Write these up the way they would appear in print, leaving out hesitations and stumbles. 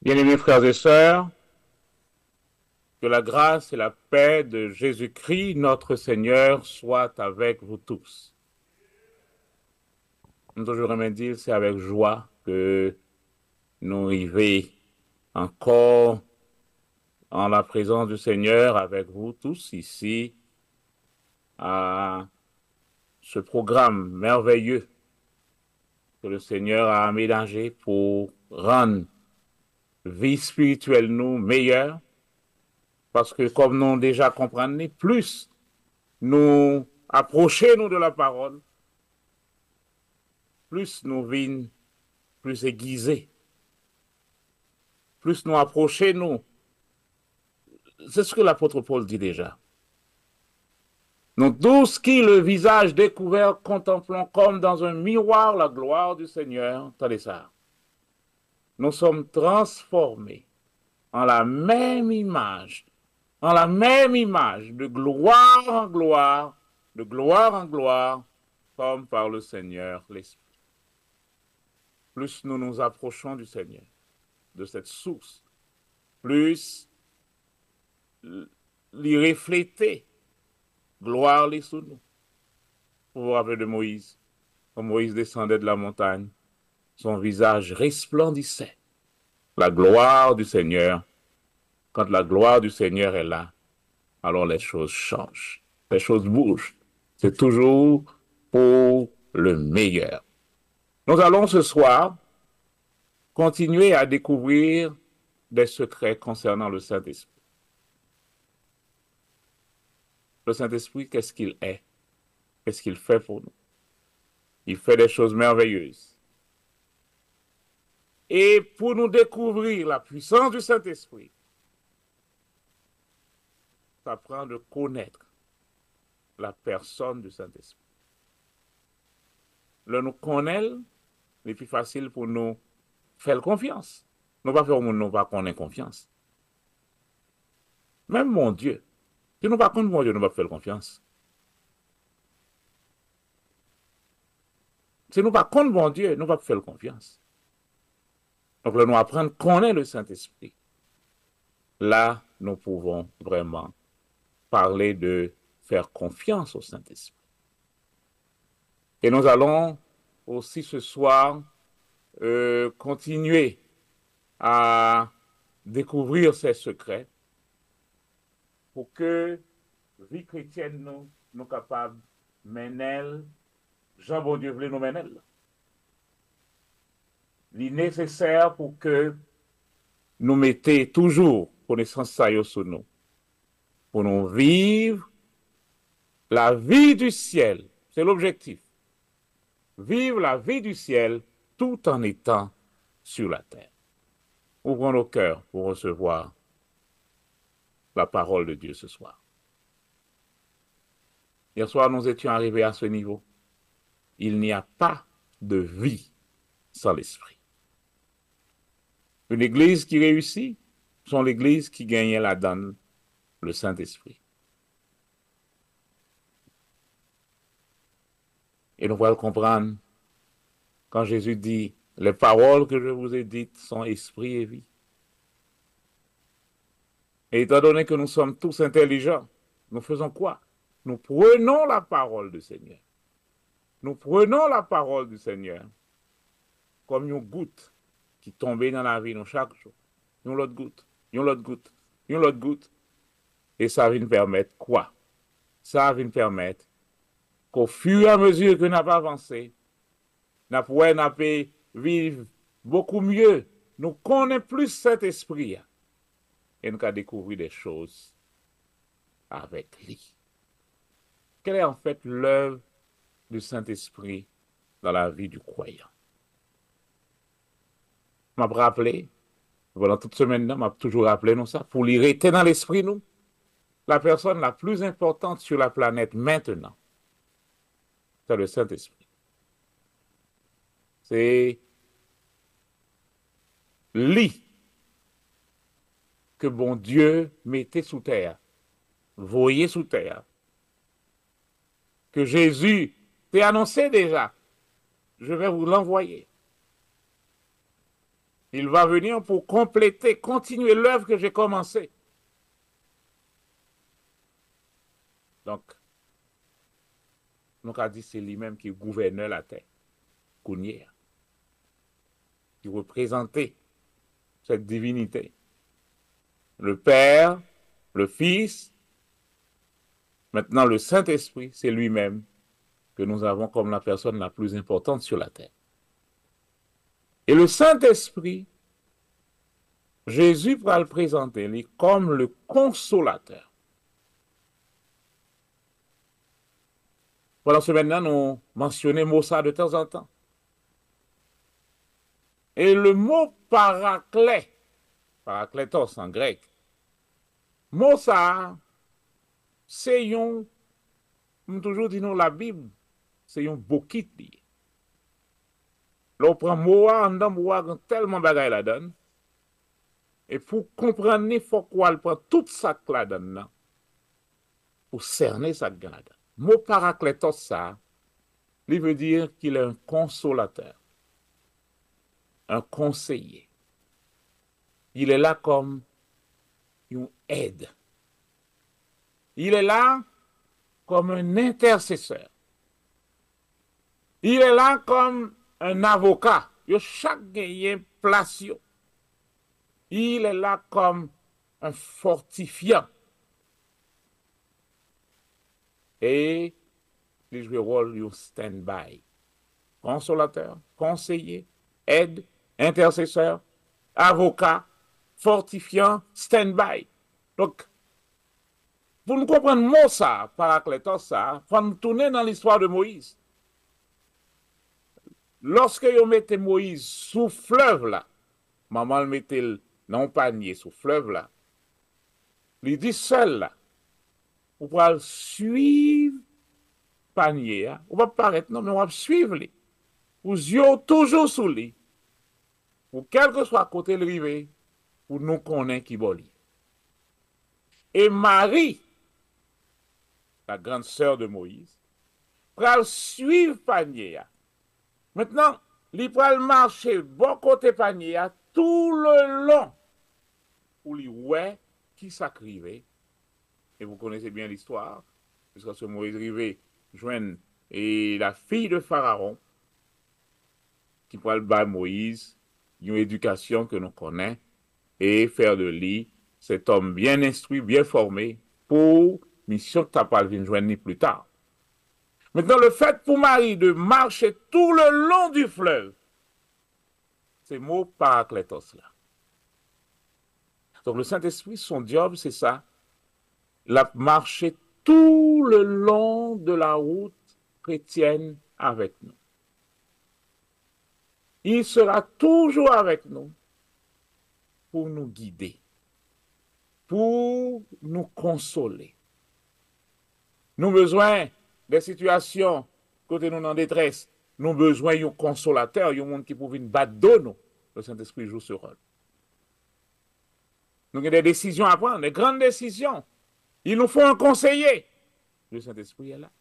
Bien-aimés frères et sœurs, que la grâce et la paix de Jésus-Christ, notre Seigneur, soient avec vous tous. Nous toujours aimé dire, c'est avec joie que nous arrivons encore en la présence du Seigneur avec vous tous ici à ce programme merveilleux que le Seigneur a aménagé pour rendre vie spirituelle nous meilleure. Parce que comme nous déjà comprenons, plus nous approchons de la parole, plus nous vînes plus aiguisés, plus nous approchons. C'est ce que l'apôtre Paul dit déjà. Nous tous qui, le visage découvert, contemplons comme dans un miroir la gloire du Seigneur, attendez ça, nous sommes transformés en la même image, de gloire en gloire, de gloire en gloire, comme par le Seigneur l'Esprit. Plus nous nous approchons du Seigneur, de cette source, plus l'y refléter, gloire les sous nous. Vous vous rappelez de Moïse, quand Moïse descendait de la montagne, son visage resplendissait. La gloire du Seigneur, quand la gloire du Seigneur est là, alors les choses changent, les choses bougent. C'est toujours pour le meilleur. Nous allons ce soir continuer à découvrir des secrets concernant le Saint-Esprit. Le Saint-Esprit, qu'est-ce qu'il est? Qu'est-ce qu'il fait pour nous? Il fait des choses merveilleuses. Et pour nous découvrir la puissance du Saint-Esprit, ça prend de connaître la personne du Saint-Esprit. Le nous connaître, c'est plus facile pour nous faire confiance. Nous ne pas faire au monde, nous pas connaître confiance. Même mon Dieu, si nous ne pas connaître mon Dieu, nous ne pas faire confiance. Si nous ne pas connaître mon Dieu, nous ne pas faire confiance. Donc, là, nous apprendre à connaître le Saint-Esprit. Là, nous pouvons vraiment parler de faire confiance au Saint-Esprit. Et nous allons aussi ce soir continuer à découvrir ces secrets pour que vie chrétienne nous capables de mener, Jean bon Dieu voulait nous mener. Il est nécessaire pour que nous mettions toujours connaissance ça sur nous, pour nous vivre la vie du ciel. C'est l'objectif. Vivre la vie du ciel tout en étant sur la terre. Ouvrons nos cœurs pour recevoir la parole de Dieu ce soir. Hier soir, nous étions arrivés à ce niveau. Il n'y a pas de vie sans l'esprit. Une église qui réussit, c'est l'église qui gagne la donne, le Saint-Esprit. Et nous pouvons le comprendre quand Jésus dit, les paroles que je vous ai dites sont esprit et vie. Et étant donné que nous sommes tous intelligents, nous faisons quoi? Nous prenons la parole du Seigneur. Nous prenons la parole du Seigneur comme une goutte qui tombe dans la vie nous chaque jour. Une autre goutte, une autre goutte, une autre goutte. Et ça va nous permettre quoi? Ça va nous permettre qu'au fur et à mesure que nous avons avancé, nous pouvons vivre beaucoup mieux. Nous connaissons plus cet esprit. Et nous avons découvert des choses avec lui. Quelle est en fait l'œuvre du Saint-Esprit dans la vie du croyant? Je m'ai rappelé, pendant toute semaine, je m'ai toujours rappelé nous ça, pour lui rester dans l'esprit, nous, la personne la plus importante sur la planète maintenant, c'est le Saint-Esprit. C'est lui que bon Dieu mettait sous terre, voyait sous terre, que Jésus t'a annoncé déjà je vais vous l'envoyer. Il va venir pour compléter, continuer l'œuvre que j'ai commencée. Donc, nous avons dit c'est lui-même qui gouvernait la terre, Kounier, qui représentait cette divinité. Le Père, le Fils, maintenant le Saint-Esprit, c'est lui-même que nous avons comme la personne la plus importante sur la terre. Et le Saint-Esprit, Jésus va le présenter lui, comme le consolateur. Pendant ce maintenant, nous mentionnons ça de temps en temps. Et le mot paraclet, parakletos en grec, mot ça, c'est un, toujours dit nous la Bible, c'est un bokit lié. Là, on prend mot en dedans, mot tellement bagaille la donne. Et pour comprendre, il faut qu'on prend toute ça la donne pour cerner ça la donne. Mot parakletos ça, il veut dire qu'il est un consolateur, un conseiller. Il est là comme une aide. Il est là comme un intercesseur. Il est là comme un avocat. Chaque gagnant place. Il est là comme un fortifiant. Et il joue le rôle du stand-by. Consolateur, conseiller, aide, intercesseur, avocat, fortifiant, stand-by. Donc, pour nous comprendre le mot ça, parakletos ça, il faut nous tourner dans l'histoire de Moïse. Lorsque vous mettez Moïse sous fleuve là, maman le mettait dans un panier sous fleuve là, il dit seul là, vous pouvez suivre panier, hein? Vous ne va pas paraître, non, mais on va suivre lui. Vous yeux toujours sous lui. Pour quel que soit côté le rivet, pour nous connaître qui boli. Et Marie, la grande sœur de Moïse, va suivre panier. Maintenant, il va marcher bon côté panier tout le long pour lui ouais qui s'acrivait. Et vous connaissez bien l'histoire, puisque ce Moïse rivé joigne et la fille de Pharaon qui pourra le battre Moïse, une éducation que nous connaissons, et faire de lui cet homme bien instruit, bien formé, pour mission que tu n'as pas le joindre plus tard. Maintenant, le fait pour Marie de marcher tout le long du fleuve, c'est le mot parakletos là. Donc le Saint-Esprit, son job, c'est ça. Il a marché tout le long de la route chrétienne avec nous. Il sera toujours avec nous pour nous guider, pour nous consoler. Nous avons besoin des situations côté nous en détresse, nous avons besoin d'un consolateur, d'un monde qui peut venir battre de nous. Le Saint-Esprit joue ce rôle. Nous avons des décisions à prendre, des grandes décisions. Il nous faut un conseiller. Le Saint-Esprit est là.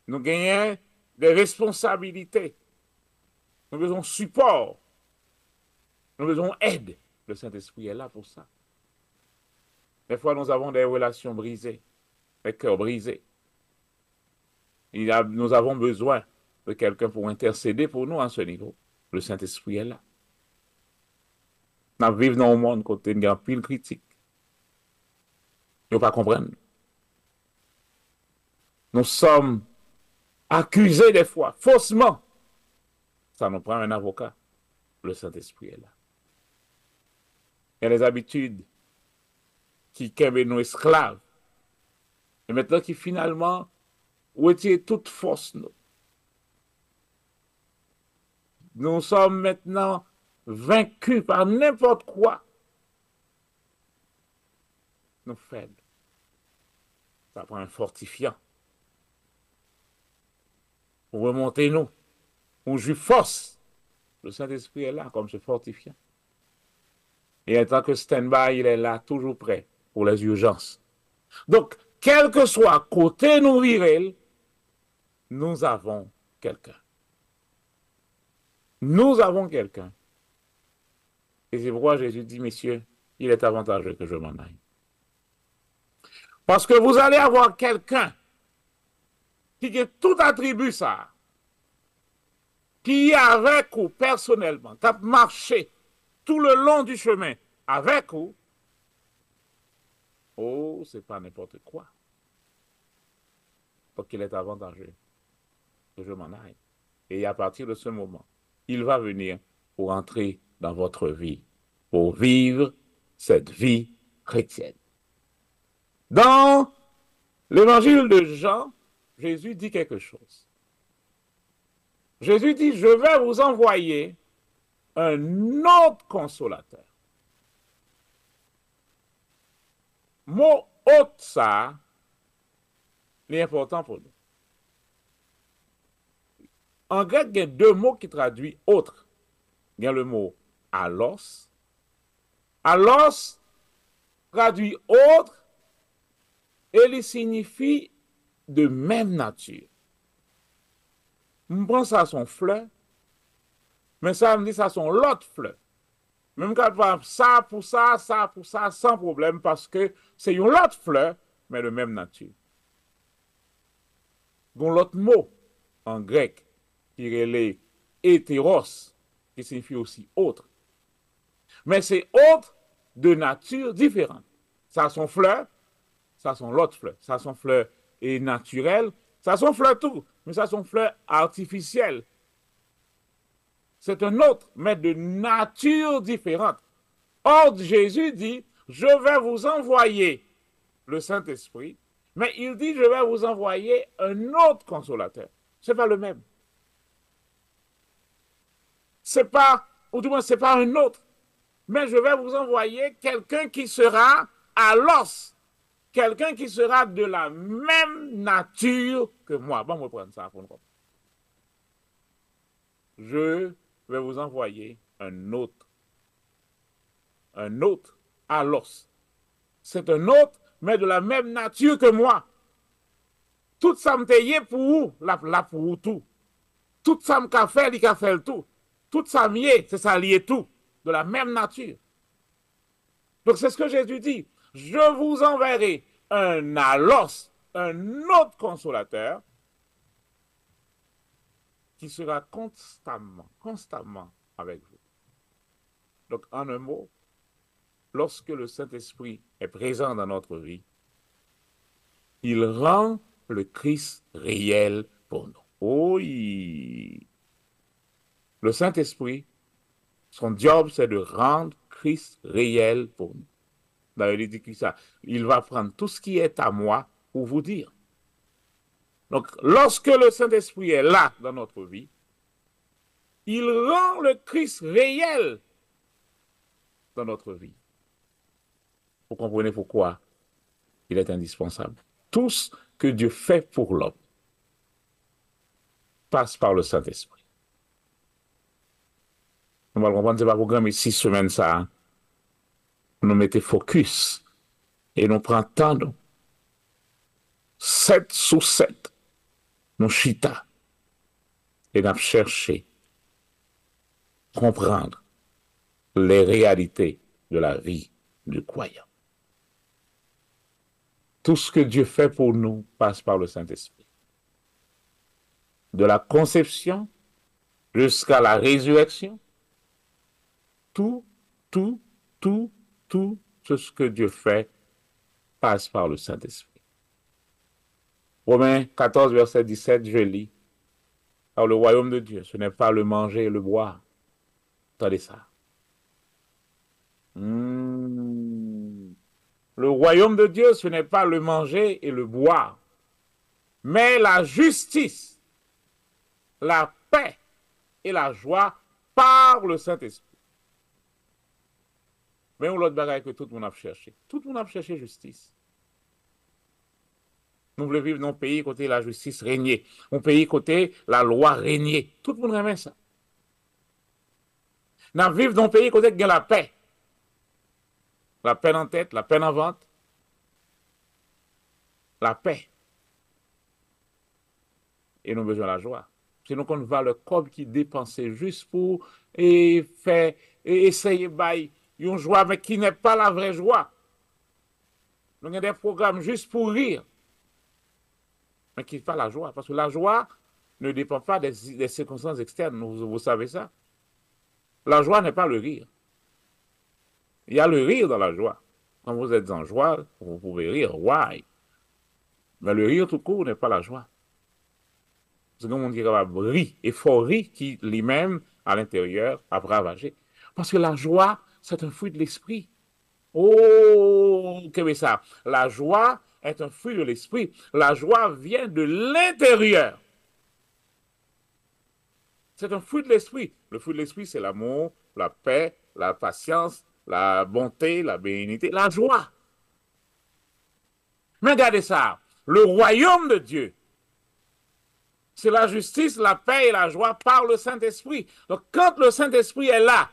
Nous gagnons des responsabilités. Nous avons besoin de support. Nous avons besoin d'aide. Le Saint-Esprit est là pour ça. Des fois, nous avons des relations brisées, des cœurs brisés. Nous avons besoin de quelqu'un pour intercéder pour nous à ce niveau. Le Saint-Esprit est là. Nous vivons dans un monde côté une grande pile critique. Nous ne pas comprendre. Nous sommes accusés des fois, faussement. Ça nous prend un avocat. Le Saint-Esprit est là. Il y a les habitudes qui kembe nos esclaves. Et maintenant qui finalement retire toute force. Nous sommes maintenant vaincus par n'importe quoi. Nous faibles. Ça prend un fortifiant. Pour remonter nous. On joue force. Le Saint-Esprit est là comme ce fortifiant. Et en tant que stand-by, il est là, toujours prêt pour les urgences. Donc, quel que soit côté nous virer, nous avons quelqu'un. Nous avons quelqu'un. Et c'est pourquoi Jésus dit, messieurs, il est avantageux que je m'en aille. Parce que vous allez avoir quelqu'un qui a tout attribut ça, qui est avec vous personnellement, qui a marché tout le long du chemin avec vous. Oh, c'est pas n'importe quoi. Donc il est avantageux que je m'en aille. Et à partir de ce moment, il va venir pour entrer dans votre vie, pour vivre cette vie chrétienne. Dans l'évangile de Jean, Jésus dit quelque chose. Jésus dit, je vais vous envoyer un autre consolateur. Mot autre, ça, est important pour nous. En grec, il y a deux mots qui traduisent autre. Il y a le mot allos. Allos traduit autre et il signifie de même nature. Je prends ça à son fleur, mais ça me dit ça son l'autre fleur. Même quand ça pour ça, ça pour ça, sans problème, parce que c'est une autre fleur, mais de même nature. Donc l'autre mot en grec, qui est hétéros, qui signifie aussi autre. Mais c'est autre de nature différente. Ça a son fleur, ça a son l'autre fleur. Ça a son fleur est naturelle, ça a son fleur tout, mais ça a son fleur artificielle. C'est un autre, mais de nature différente. Or, Jésus dit, je vais vous envoyer le Saint-Esprit, mais il dit, je vais vous envoyer un autre consolateur. Ce n'est pas le même. C'est pas, ou du moins, ce n'est pas un autre. Mais je vais vous envoyer quelqu'un qui sera à l'os. Quelqu'un qui sera de la même nature que moi. Bon, on va prendre ça pour nous. Je vais vous envoyer un autre à l'os. C'est un autre, mais de la même nature que moi. Tout ça me taillé pour vous, là pour vous tout. Tout ça me fait, il a fait le tout. Tout ça m'y c'est ça lié tout, de la même nature. Donc c'est ce que Jésus dit. Je vous enverrai un allos, un autre consolateur, qui sera constamment avec vous. Donc en un mot, lorsque le Saint-Esprit est présent dans notre vie, il rend le Christ réel pour nous. Oui. Le Saint-Esprit, son job, c'est de rendre Christ réel pour nous. D'ailleurs, il dit que ça, il va prendre tout ce qui est à moi pour vous dire. Donc, lorsque le Saint-Esprit est là dans notre vie, il rend le Christ réel dans notre vie. Vous comprenez pourquoi il est indispensable. Tout ce que Dieu fait pour l'homme passe par le Saint-Esprit. Nous allons comprendre, c'est pas programme 6 semaines ça. Hein? Nous mettons focus et nous prenons temps, 7 sur 7, nous chita et nous cherchons comprendre les réalités de la vie du croyant. Tout ce que Dieu fait pour nous passe par le Saint-Esprit. De la conception jusqu'à la résurrection, tout ce que Dieu fait passe par le Saint-Esprit. Romains 14, verset 17, je lis. Alors le royaume de Dieu, ce n'est pas le manger et le boire. Attendez ça. Le royaume de Dieu, ce n'est pas le manger et le boire, mais la justice, la paix et la joie par le Saint-Esprit. Mais on l'autre bagaille que tout le monde a cherché. Tout le monde a cherché justice. Nous voulons vivre dans un pays côté la justice régnait, un pays côté la loi régnait. Tout le monde aime ça. Nous vivons dans un pays côté il y a la paix. La peine en tête, la peine en ventre, la paix. Et nous avons besoin de la joie. C'est nous qu'on va le corps qui dépenser juste pour et faire et essayer bail une joie mais qui n'est pas la vraie joie. Nous avons des programmes juste pour rire, mais qui n'est pas la joie. Parce que la joie ne dépend pas des circonstances externes. Vous savez ça. La joie n'est pas le rire. Il y a le rire dans la joie. Quand vous êtes en joie, vous pouvez rire. Why? Mais le rire tout court n'est pas la joie. C'est comme on dit rire, et faut rire qui lui-même, à l'intérieur, a ravagé. Parce que la joie, c'est un fruit de l'esprit. Oh, que ça? La joie est un fruit de l'esprit. La joie vient de l'intérieur. C'est un fruit de l'esprit. Le fruit de l'esprit, c'est l'amour, la paix, la patience, la bonté, la bénignité, la joie. Mais regardez ça. Le royaume de Dieu, c'est la justice, la paix et la joie par le Saint-Esprit. Donc, quand le Saint-Esprit est là,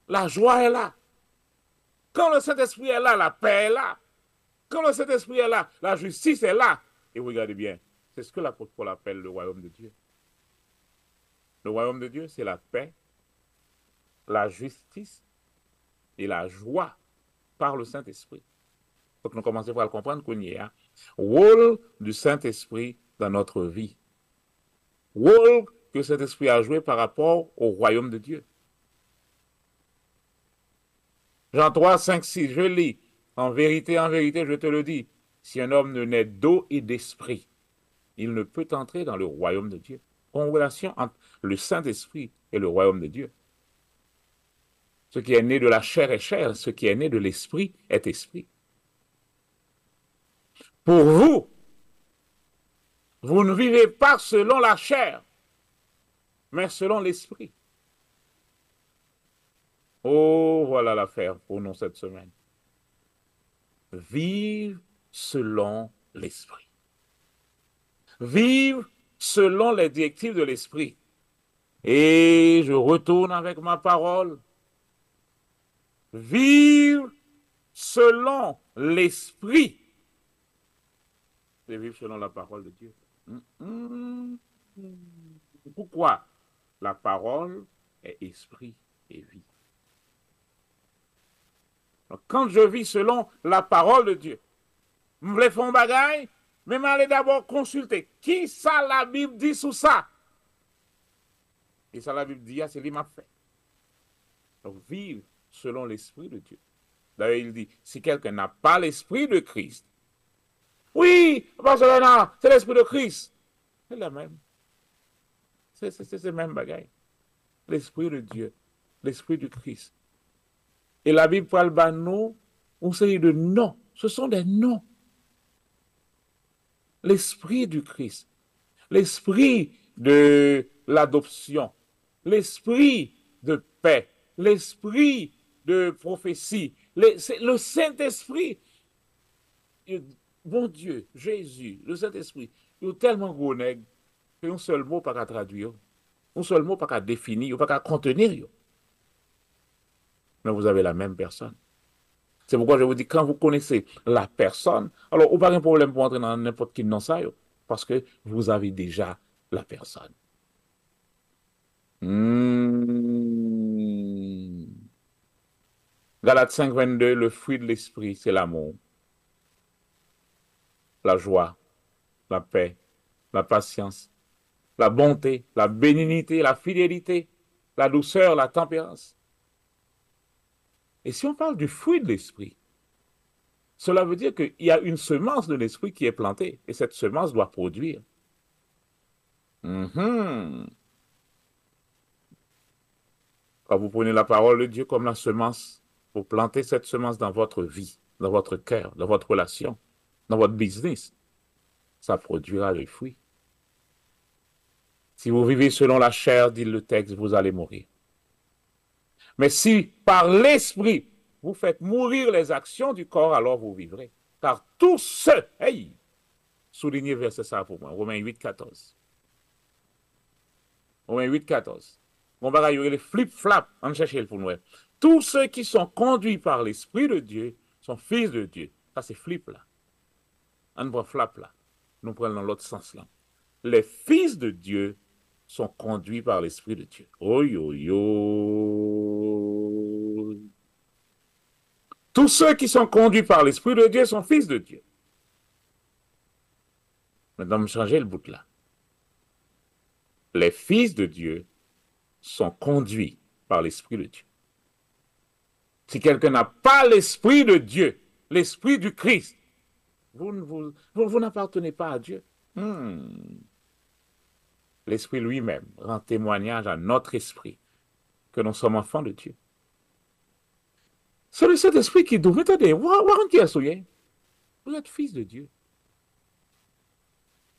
la joie est là. Quand le Saint-Esprit est là, la paix est là. Quand le Saint-Esprit est là, la justice est là. Et regardez bien, c'est ce que l'apôtre Paul appelle le royaume de Dieu. Le royaume de Dieu, c'est la paix, la justice et la joie par le Saint-Esprit. Donc, nous commençons par le comprendre qu'on y a. Rôle du Saint-Esprit dans notre vie. Rôle que cet esprit a joué par rapport au royaume de Dieu. Jean 3, 5, 6, je lis. En vérité, je te le dis, si un homme ne naît d'eau et d'esprit, il ne peut entrer dans le royaume de Dieu. En relation entre le Saint-Esprit et le royaume de Dieu. Ce qui est né de la chair est chair, ce qui est né de l'esprit est esprit. Pour vous, vous ne vivez pas selon la chair, mais selon l'esprit. Oh, voilà l'affaire pour nous cette semaine. Vivre selon l'esprit. Vivre selon les directives de l'esprit. Et je retourne avec ma parole. Vivre selon l'esprit. C'est vivre selon la parole de Dieu. Pourquoi? La parole est esprit et vie. Donc, quand je vis selon la parole de Dieu, je voulais faire un bagage, mais je vais d'abord consulter. Qui ça la Bible dit sur ça? Et ça la Bible dit, c'est lui m'a fait. Donc, vivre selon l'esprit de Dieu. D'ailleurs, il dit, si quelqu'un n'a pas l'esprit de Christ, oui, parce que non, c'est l'esprit de Christ. C'est la même. C'est le même bagage. L'esprit de Dieu, l'esprit du Christ. Et la Bible parle de nous, on série de noms. Ce sont des noms. L'esprit du Christ, l'esprit de l'adoption, l'esprit de paix, l'esprit de prophétie, le Saint-Esprit. Bon Dieu, Jésus, le Saint-Esprit, il est tellement gros nègre qu'un seul mot pas qu'à traduire, un seul mot pas qu'à définir, pas qu'à contenir. Mais vous avez la même personne. C'est pourquoi je vous dis, quand vous connaissez la personne, alors, vous n'avez pas de problème pour entrer dans n'importe qui dans ça, parce que vous avez déjà la personne. Galates 5, 22, le fruit de l'esprit, c'est l'amour, la joie, la paix, la patience, la bonté, la bénignité, la fidélité, la douceur, la tempérance. Et si on parle du fruit de l'esprit, cela veut dire qu'il y a une semence de l'esprit qui est plantée et cette semence doit produire. Quand vous prenez la parole de Dieu comme la semence, vous plantez cette semence dans votre vie, dans votre cœur, dans votre relation, dans votre business, ça produira le fruit. Si vous vivez selon la chair, dit le texte, vous allez mourir. Mais si par l'esprit, vous faites mourir les actions du corps, alors vous vivrez. Car tous ceux, hey, soulignez verset ça pour moi, Romains 8, 14. Romains 8, 14. On va y les flip-flap, on cherche le pour nous. Tous ceux qui sont conduits par l'Esprit de Dieu sont fils de Dieu. Ça, c'est flip là. On voit flap là. Nous prenons dans l'autre sens là. les fils de Dieu sont conduits par l'Esprit de Dieu. Oh yo yo. Tous ceux qui sont conduits par l'Esprit de Dieu sont fils de Dieu. Maintenant, me changer le bout là. Les fils de Dieu sont conduits par l'Esprit de Dieu. Si quelqu'un n'a pas l'Esprit de Dieu, l'Esprit du Christ, vous n'appartenez pas à Dieu. L'Esprit lui-même rend témoignage à notre esprit que nous sommes enfants de Dieu. C'est le Saint-Esprit qui dit, attendez, vous êtes fils de Dieu.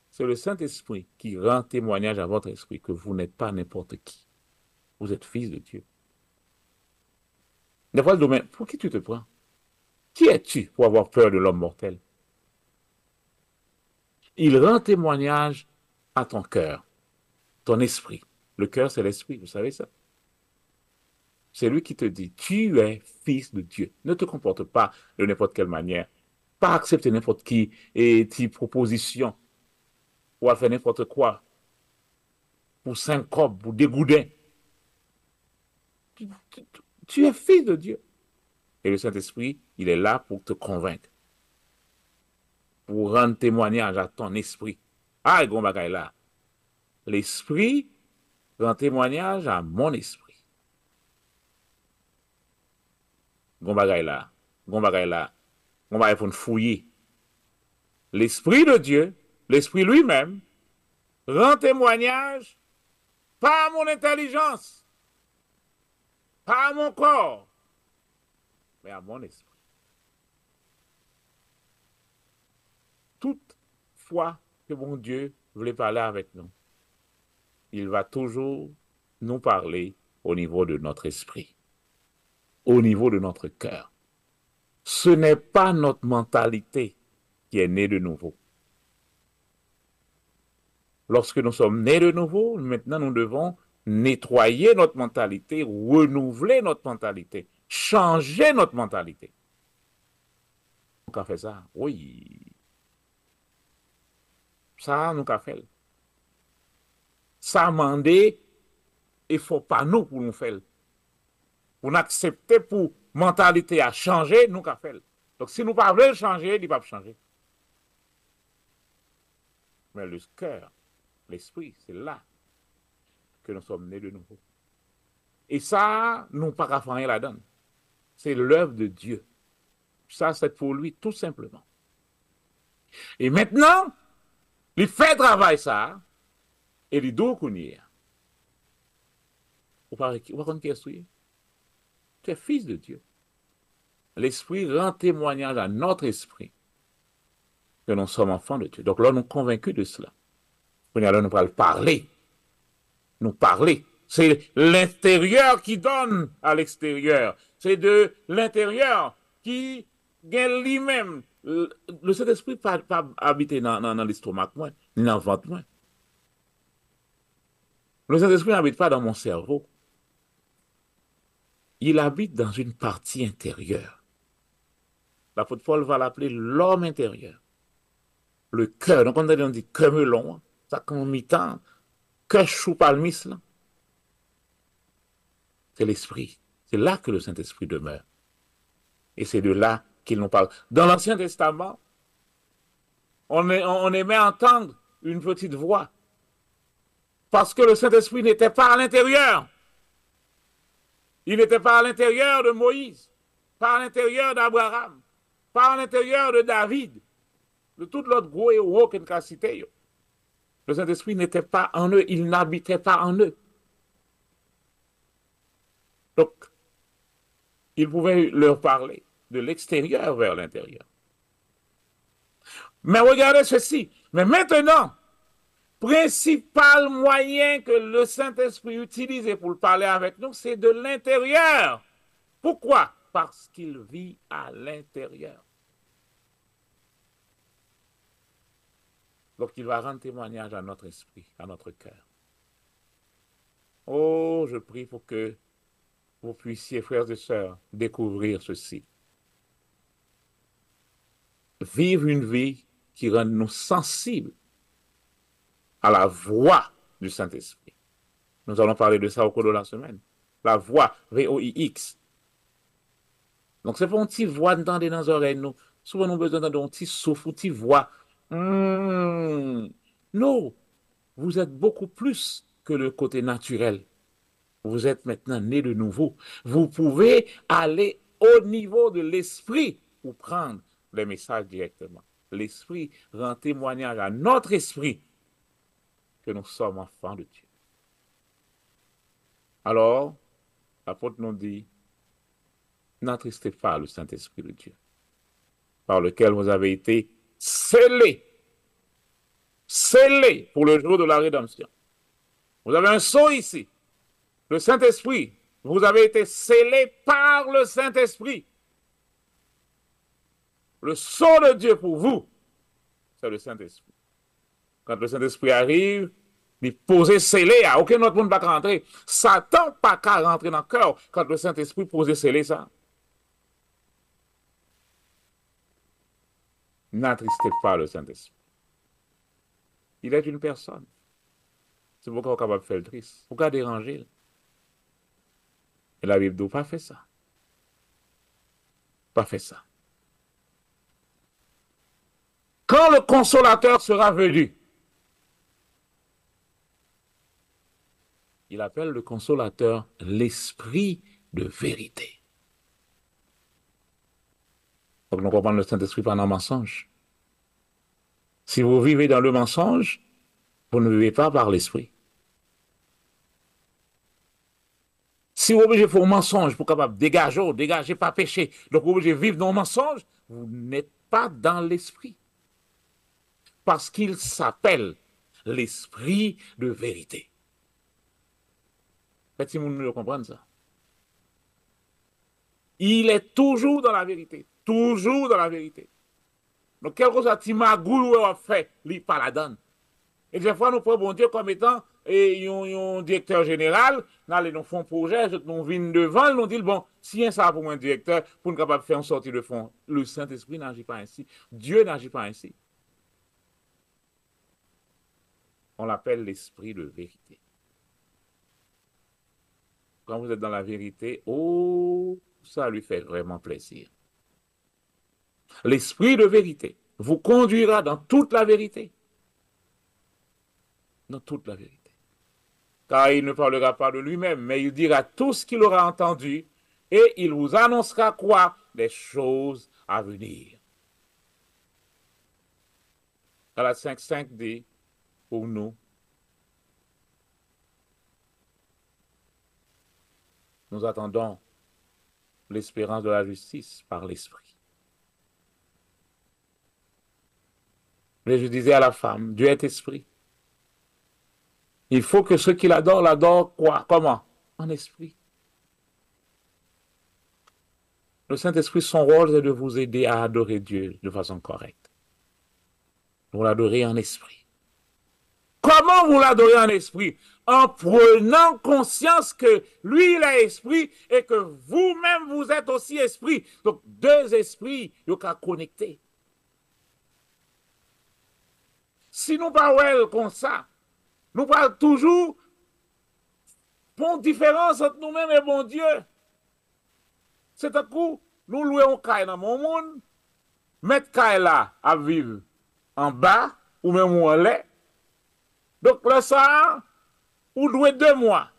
C'est le Saint-Esprit qui rend témoignage à votre esprit que vous n'êtes pas n'importe qui. Vous êtes fils de Dieu. Des fois, le domaine, pour qui tu te prends? Qui es-tu pour avoir peur de l'homme mortel? Il rend témoignage à ton cœur, ton esprit. Le cœur, c'est l'esprit, vous savez ça? C'est lui qui te dit, tu es fils de Dieu. Ne te comporte pas de n'importe quelle manière. Pas accepter n'importe qui et tes propositions ou à faire n'importe quoi pour syncope, pour dégoûter. Tu es fils de Dieu. Et le Saint-Esprit, il est là pour te convaincre, pour rendre témoignage à ton esprit. Ah, gros bagay là. L'esprit rend témoignage à mon esprit. Gros bagay là. Gros bagay là. Gros bagay pour nous fouiller. L'esprit de Dieu, l'esprit lui-même, rend témoignage pas à mon intelligence, pas à mon corps, mais à mon esprit. Toute fois que mon Dieu voulait parler avec nous, il va toujours nous parler au niveau de notre esprit, au niveau de notre cœur. Ce n'est pas notre mentalité qui est née de nouveau. Lorsque nous sommes nés de nouveau, maintenant nous devons nettoyer notre mentalité, renouveler notre mentalité, changer notre mentalité. Nous avons fait ça? Oui. Ça, nous avons fait. Ça a demandé, il ne faut pas nous pour nous faire. Pour accepter pour mentalité à changer, nous avons fait. Donc si nous ne pouvons pas changer, il ne va pas changer. Mais le cœur, l'esprit, c'est là que nous sommes nés de nouveau. Et ça, nous ne pouvons pas faire rien là-dedans. C'est l'œuvre de Dieu. Ça, c'est pour lui, tout simplement. Et maintenant, il fait travail ça, et il dit qu'on y est. Vous comprenez qui est-ce? Tu es fils de Dieu. L'esprit rend témoignage à notre esprit que nous sommes enfants de Dieu. Donc là, nous sommes convaincus de cela. Nous allons parler. Nous parler. C'est l'intérieur qui donne à l'extérieur. C'est de l'intérieur qui gagne lui-même. Le Saint-Esprit pas habiter dans l'estomac, ni dans le ventre. Le Saint-Esprit n'habite pas dans mon cerveau. Il habite dans une partie intérieure. L'apôtre Paul va l'appeler l'homme intérieur. Le cœur. Donc on dit cœur melon, ça comme mi-temps, cœur chou palmis là. C'est l'esprit. C'est là que le Saint-Esprit demeure. Et c'est de là qu'il nous parle. Dans l'Ancien Testament, on aimait entendre une petite voix. Parce que le Saint-Esprit n'était pas à l'intérieur. Il n'était pas à l'intérieur de Moïse, pas à l'intérieur d'Abraham, pas à l'intérieur de David, de tout l'autre gros héros qu'on a cité. Le Saint-Esprit n'était pas en eux, il n'habitait pas en eux. Donc, il pouvait leur parler de l'extérieur vers l'intérieur. Mais regardez ceci. Mais maintenant, principal moyen que le Saint-Esprit utilise pour parler avec nous, c'est de l'intérieur. Pourquoi? Parce qu'il vit à l'intérieur. Donc, il va rendre témoignage à notre esprit, à notre cœur. Oh, je prie pour que vous puissiez, frères et sœurs, découvrir ceci. Vivre une vie qui rend nous sensibles à la voix du Saint-Esprit. Nous allons parler de ça au cours de la semaine. La voix, V-O-I-X. Donc, c'est pas une petite voix dans les oreilles, nous. Souvent, nous avons besoin d'un petit souffle, une petite voix. Non, vous êtes beaucoup plus que le côté naturel. Vous êtes maintenant né de nouveau. Vous pouvez aller au niveau de l'esprit pour prendre les messages directement. L'esprit rend témoignage à notre esprit que nous sommes enfants de Dieu. Alors, l'apôtre nous dit, n'attristez pas le Saint-Esprit de Dieu, par lequel vous avez été scellés pour le jour de la rédemption. Vous avez un sceau ici, le Saint-Esprit. Vous avez été scellés par le Saint-Esprit. Le sceau de Dieu pour vous, c'est le Saint-Esprit. Quand le Saint-Esprit arrive, il pose scellé, à aucun autre monde ne va rentrer. Satan pas qu'à rentrer dans le cœur quand le Saint-Esprit pose scellé ça. N'attristez pas le Saint-Esprit. Il est une personne. C'est pourquoi on est capable de faire le triste. Pourquoi déranger? Et la Bible dit pas fait ça. Pas fait ça. Quand le consolateur sera venu, il appelle le consolateur l'esprit de vérité. Donc nous comprenons le Saint-Esprit pendant le mensonge. Si vous vivez dans le mensonge, vous ne vivez pas par l'esprit. Si vous obligez de faire un mensonge pour capable dégager pas péché, donc vous obligez de vivre dans le mensonge, vous n'êtes pas dans l'esprit. Parce qu'il s'appelle l'esprit de vérité. Petit monde ne comprendre ça. Il est toujours dans la vérité. Toujours dans la vérité. Donc, quel que soit petit magouille ou fait, il pas la donne. Et des fois, nous prenons bon Dieu comme étant un directeur général, nous faisons un projet, nous venons devant, nous disons, bon, si ça pour un directeur, pour nous capable de faire une sortie de fonds, le Saint-Esprit n'agit pas ainsi. Dieu n'agit pas ainsi. On l'appelle l'esprit de vérité. Quand vous êtes dans la vérité, oh, ça lui fait vraiment plaisir. L'esprit de vérité vous conduira dans toute la vérité. Dans toute la vérité. Car il ne parlera pas de lui-même, mais il dira tout ce qu'il aura entendu et il vous annoncera quoi? Des choses à venir. Galates 5:5 dit pour nous, nous attendons l'espérance de la justice par l'esprit. Mais je disais à la femme, Dieu est esprit. Il faut que ceux qui l'adorent quoi? Comment? En esprit. Le Saint-Esprit, son rôle, c'est de vous aider à adorer Dieu de façon correcte. Vous l'adorez en esprit. Comment vous l'adorez en esprit? En prenant conscience que lui, il est esprit et que vous-même, vous êtes aussi esprit. Donc, deux esprits, ils sont connectés. Si nous parlons comme ça, nous parlons toujours pour une différence entre nous-mêmes et bon Dieu. C'est un coup, nous louons un caille dans mon monde, mettre caille là à vivre en bas ou même en l'air. Donc là, ça, ou doué 2 mois.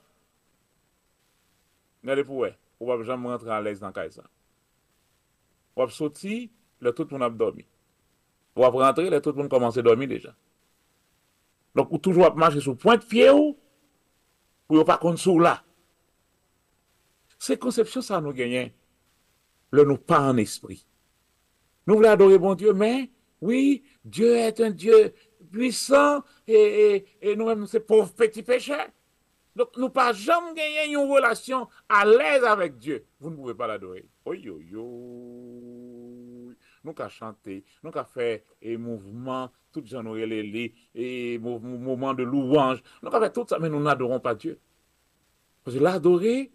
Regardez pour vous ne pouvez jamais rentrer à l'aise dans caille ça. Vous pouvez sortir, là tout le monde a dormi. Vous pouvez rentrer, là tout le monde commence à dormir déjà. Donc, vous toujours marcher sur point de pied ou pour ne pas qu'on sous là. Ces conceptions, ça nous gagne. Le nous pas en esprit. Nous voulons adorer bon Dieu, mais oui, Dieu est un Dieu puissant et nous-mêmes, c'est pauvres petits pécheurs. Donc, nous ne pas jamais gagner une relation à l'aise avec Dieu. Vous ne pouvez pas l'adorer. Nous qu'à chanter, nous qu'à faire des mouvements, tout gens nous les et moments de louange. Nous qu'à faire tout ça, mais nous n'adorons pas Dieu. Parce que l'adorer,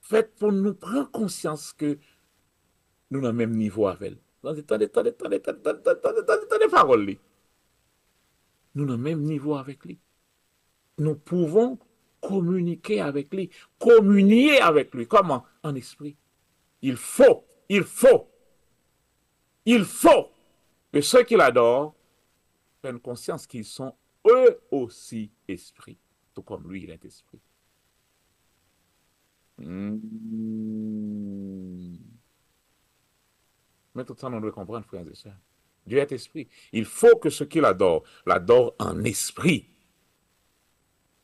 fait pour nous prendre conscience que nous avons le même niveau avec elle. Attendez, paroles. nous sommes au même niveau avec lui. Nous pouvons communiquer avec lui, communier avec lui. Comment? En esprit. Il faut, il faut, il faut que ceux qui l'adorent prennent conscience qu'ils sont eux aussi esprits, tout comme lui, il est esprit. Hmm. Mais tout ça, on doit comprendre, frères et sœurs. Dieu est esprit. Il faut que ceux qui l'adorent en esprit.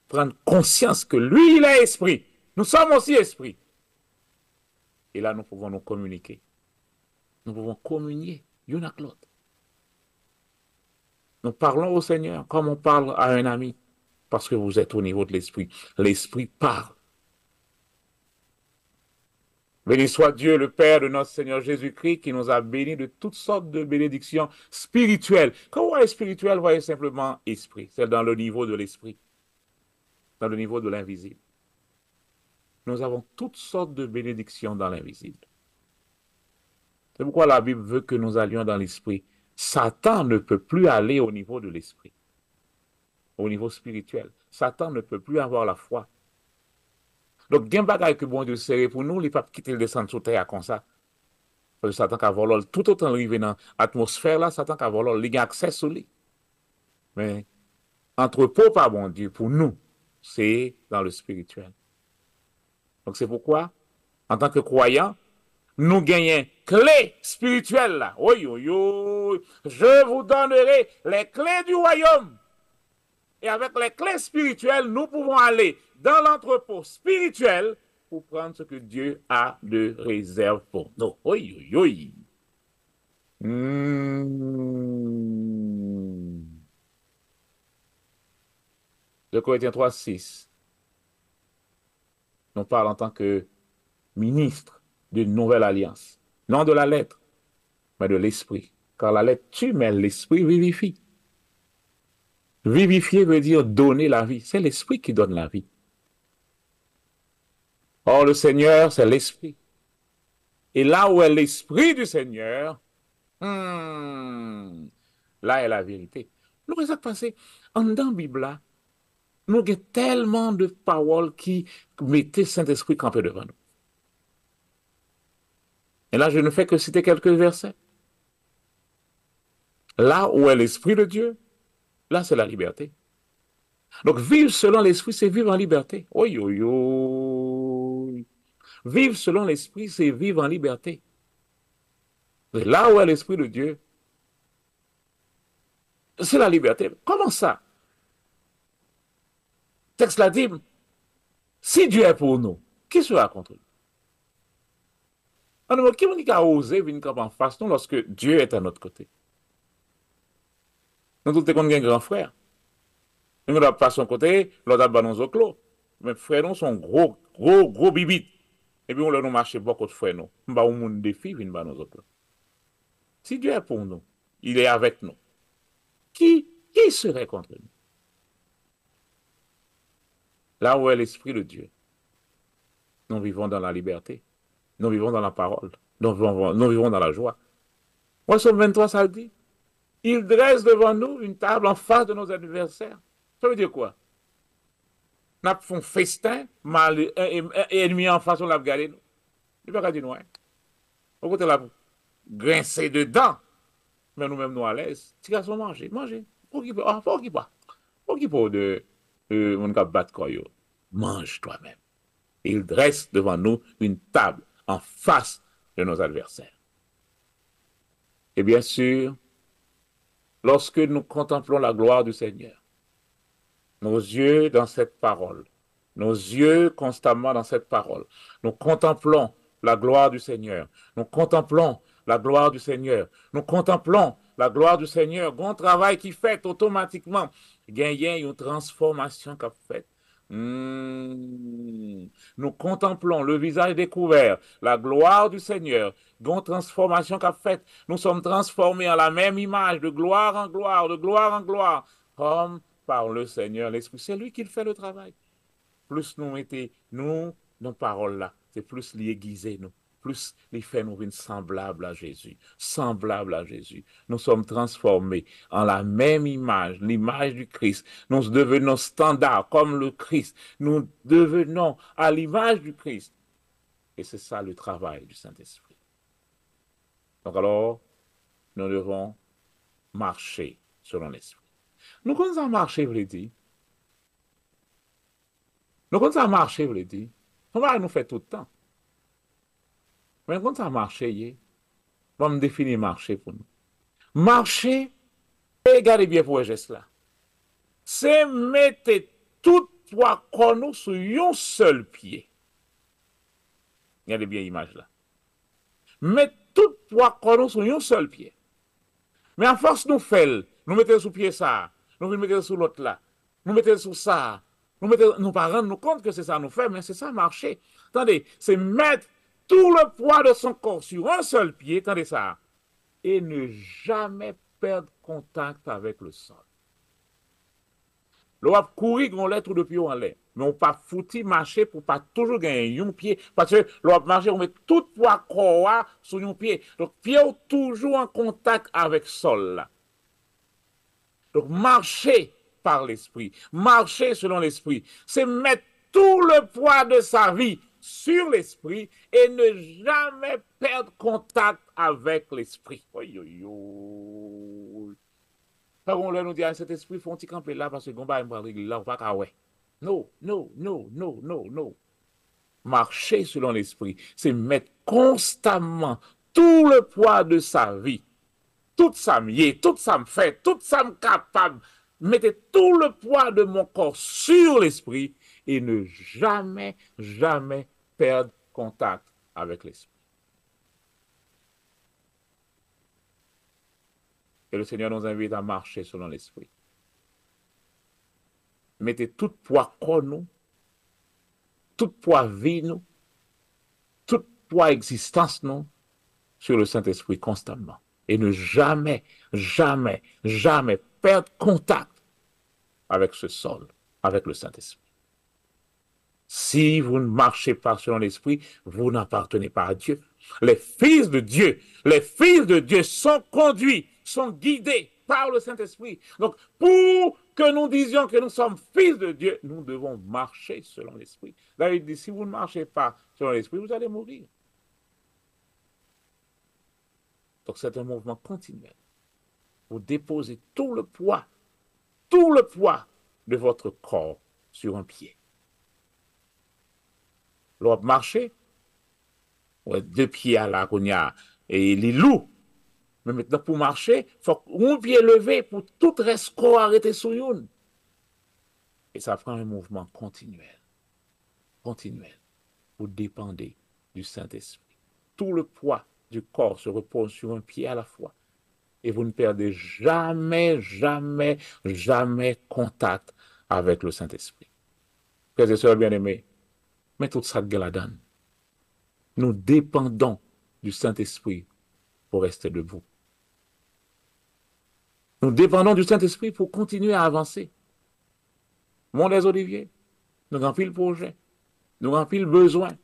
Prendre conscience que lui, il est esprit. Nous sommes aussi esprit. Et là, nous pouvons nous communiquer. Nous pouvons communier l'un avec l'autre. Nous parlons au Seigneur comme on parle à un ami. Parce que vous êtes au niveau de l'esprit. L'esprit parle. Béni soit Dieu, le Père de notre Seigneur Jésus-Christ, qui nous a bénis de toutes sortes de bénédictions spirituelles. Quand vous voyez spirituel, vous voyez simplement esprit. C'est dans le niveau de l'esprit, dans le niveau de l'invisible. Nous avons toutes sortes de bénédictions dans l'invisible. C'est pourquoi la Bible veut que nous allions dans l'esprit. Satan ne peut plus aller au niveau de l'esprit, au niveau spirituel. Satan ne peut plus avoir la foi. Donc, il y a un bagage que bon Dieu serait pour nous, il ne peut pas quitter le descendre sur terre comme ça. Parce que Satan a volé tout autant arrivé dans l'atmosphère là, Satan a volé, il a accès sur lui. Mais entrepôt par bon Dieu, pour nous, c'est dans le spirituel. Donc, c'est pourquoi, en tant que croyants, nous gagnons clés spirituelles là. Oui, oui, oui. Je vous donnerai les clés du royaume. Et avec les clés spirituelles, nous pouvons aller dans l'entrepôt spirituel pour prendre ce que Dieu a de réserve pour nous. Oui, oui, oui. Mmh. 2 Corinthiens 3, 6. On parle en tant que ministre d'une nouvelle alliance. Non de la lettre, mais de l'esprit. Car la lettre tue, mais l'esprit vivifie. Vivifier veut dire donner la vie. C'est l'esprit qui donne la vie. Or, le Seigneur, c'est l'esprit. Et là où est l'esprit du Seigneur, là est la vérité. Nous, qu'est-ce qui passe? En dans la Bible, là, nous avons tellement de paroles qui mettaient Saint-Esprit campé devant nous. Et là, je ne fais que citer quelques versets. Là où est l'Esprit de Dieu, là, c'est la liberté. Donc, vivre selon l'Esprit, c'est vivre en liberté. Oui, oui, oui. Vivre selon l'Esprit, c'est vivre en liberté. Et là où est l'Esprit de Dieu, c'est la liberté. Comment ça? Le texte l'a dit, si Dieu est pour nous, qui sera contre nous? En qui a osé venir en face nous lorsque Dieu est à notre côté? Nous tous sommes un grand frère. Nous n'avons pas son côté, l'autre a nos oclos. Mais frères, nous sont gros, gros, gros bibites. Et puis on leur marche beaucoup de frères, nous. Nous avons un défi, nous avons nos oclos. Si Dieu est pour nous, il est avec nous. Qui serait contre nous? Là où est l'Esprit de Dieu, nous vivons dans la liberté. Nous vivons dans la parole. Nous vivons dans la joie. Moi, Somme 23, ça le dit. Il dresse devant nous une table en face de nos adversaires. Ça veut dire quoi? Nous avons fait festin, mal, ennemi en face, on l'a regardé. Nous ne pas dire non. Au côté, la grincer dedans. Mais nous-mêmes, nous à l'aise. Si garçon, manger. Pour qui pas? Pour qui pas? Pour qui pas de mon cap battre quoi? Mange toi-même. Il dresse devant nous une table en face de nos adversaires. Et bien sûr, lorsque nous contemplons la gloire du Seigneur, nos yeux dans cette parole, nos yeux constamment dans cette parole, nous contemplons la gloire du Seigneur, nous contemplons la gloire du Seigneur, nous contemplons la gloire du Seigneur, bon travail qui fait automatiquement, gagner une transformation qu'a fait. Nous contemplons le visage découvert, la gloire du Seigneur, grande transformation qu'a faite. Nous sommes transformés en la même image, de gloire en gloire, de gloire en gloire, comme par le Seigneur l'Esprit. C'est lui qui fait le travail. Plus nous mettons, nos paroles là, c'est plus l'aiguiser nous. plus, il fait nous venir semblables à Jésus. Semblables à Jésus. Nous sommes transformés en la même image, l'image du Christ. Nous devenons standards comme le Christ. Nous devenons à l'image du Christ. Et c'est ça le travail du Saint-Esprit. Donc alors, nous devons marcher selon l'Esprit. Nous commençons à marcher, vous le dites. Nous commençons à marcher, vous le dites. On va nous faire tout le temps. Mais quand ça marche, on va me définir marcher pour nous. Marcher, regardez bien pour le geste là. C'est mettre tout poids qu'on nous sur un seul pied. Regardez bien l'image là. Mettre tout poids qu'on nous sur un seul pied. Mais à force nous faire, nous mettons sous pied ça, nous mettons sous l'autre là, nous mettons sous ça, nous pas rendre nous compte que c'est ça nous fait, mais c'est ça marcher. Attendez, c'est mettre tout le poids de son corps sur un seul pied, attendez ça, et ne jamais perdre contact avec le sol. L'on va courir on l'est tout de pied en l'air, mais on pas foutu marcher pour pas toujours gagner un pied, parce que l'on va marcher, on met tout poids corps sur un pied, donc pied toujours en contact avec le sol là. Donc marcher par l'esprit, marcher selon l'esprit, c'est mettre tout le poids de sa vie sur l'esprit et ne jamais perdre contact avec l'esprit. Par contre, nous dit à cet esprit, faut un camper là parce que on va me parler là, pas qu'à ouais. Non, non, non, non, non, non. Marcher selon l'esprit, c'est mettre constamment tout le poids de sa vie, tout ça m'y tout ça me fait, tout ça me capable. Mettez tout le poids de mon corps sur l'esprit et ne jamais, jamais perdre contact avec l'esprit. Et le Seigneur nous invite à marcher selon l'esprit. Mettez tout poids corps nous, tout poids vie nous, tout poids existence nous sur le Saint-Esprit constamment. Et ne jamais, jamais, jamais perdre contact avec ce sol, avec le Saint-Esprit. Si vous ne marchez pas selon l'Esprit, vous n'appartenez pas à Dieu. Les fils de Dieu sont conduits, sont guidés par le Saint-Esprit. Donc, pour que nous disions que nous sommes fils de Dieu, nous devons marcher selon l'Esprit. David dit, si vous ne marchez pas selon l'Esprit, vous allez mourir. Donc, c'est un mouvement continuel. Vous déposez tout le poids de votre corps sur un pied. L'autre marché, deux pieds à la cognac et les loups. Mais maintenant, pour marcher, il faut un pied levé pour tout reste corps arrêter sur une. Et ça prend un mouvement continuel. Continuel. Vous dépendez du Saint-Esprit. Tout le poids du corps se repose sur un pied à la fois. Et vous ne perdez jamais, jamais, jamais contact avec le Saint-Esprit. Frères et sœurs bien-aimés, mais tout ça de la donne. Nous dépendons du Saint-Esprit pour rester debout. Nous dépendons du Saint-Esprit pour continuer à avancer. Mon des Oliviers, nous avons pile projet, nous avons pile besoin.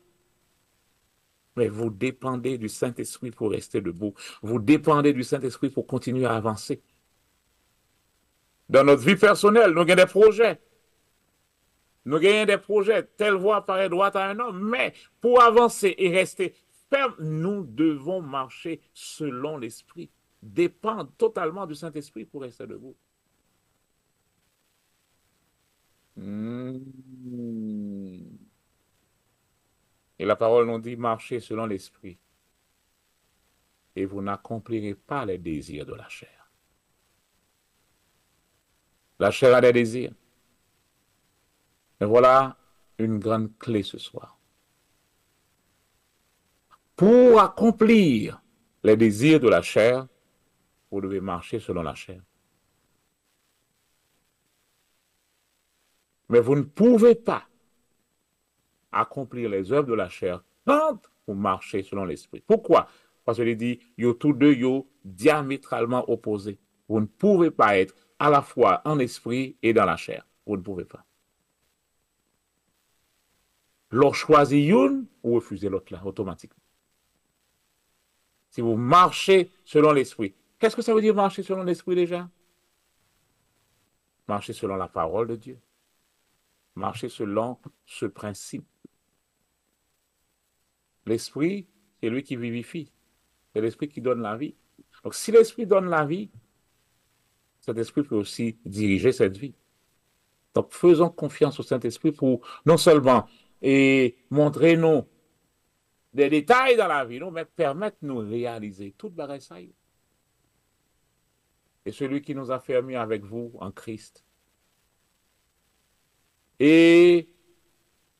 Mais vous dépendez du Saint-Esprit pour rester debout. Vous dépendez du Saint-Esprit pour continuer à avancer. Dans notre vie personnelle, nous avons des projets. Nous gagnons des projets, telle voie paraît droite à un homme, mais pour avancer et rester ferme, nous devons marcher selon l'Esprit, dépendre totalement du Saint-Esprit pour rester debout. Et la parole nous dit, marchez selon l'Esprit, et vous n'accomplirez pas les désirs de la chair. La chair a des désirs. Et voilà une grande clé ce soir. Pour accomplir les désirs de la chair, vous devez marcher selon la chair. Mais vous ne pouvez pas accomplir les œuvres de la chair quand vous marchez selon l'esprit. Pourquoi? Parce qu'il dit, yo tous deux, yo diamétralement opposés. Vous ne pouvez pas être à la fois en esprit et dans la chair. Vous ne pouvez pas. L'on choisit une ou refusez l'autre là, automatiquement. Si vous marchez selon l'esprit. Qu'est-ce que ça veut dire marcher selon l'esprit déjà? Marcher selon la parole de Dieu. Marcher selon ce principe. L'esprit, c'est lui qui vivifie. C'est l'esprit qui donne la vie. Donc si l'esprit donne la vie, cet esprit peut aussi diriger cette vie. Donc faisons confiance au Saint-Esprit pour non seulement montrer nous des détails dans la vie, mais permettre de nous réaliser toute bagaille ça. Et celui qui nous a fermés avec vous en Christ et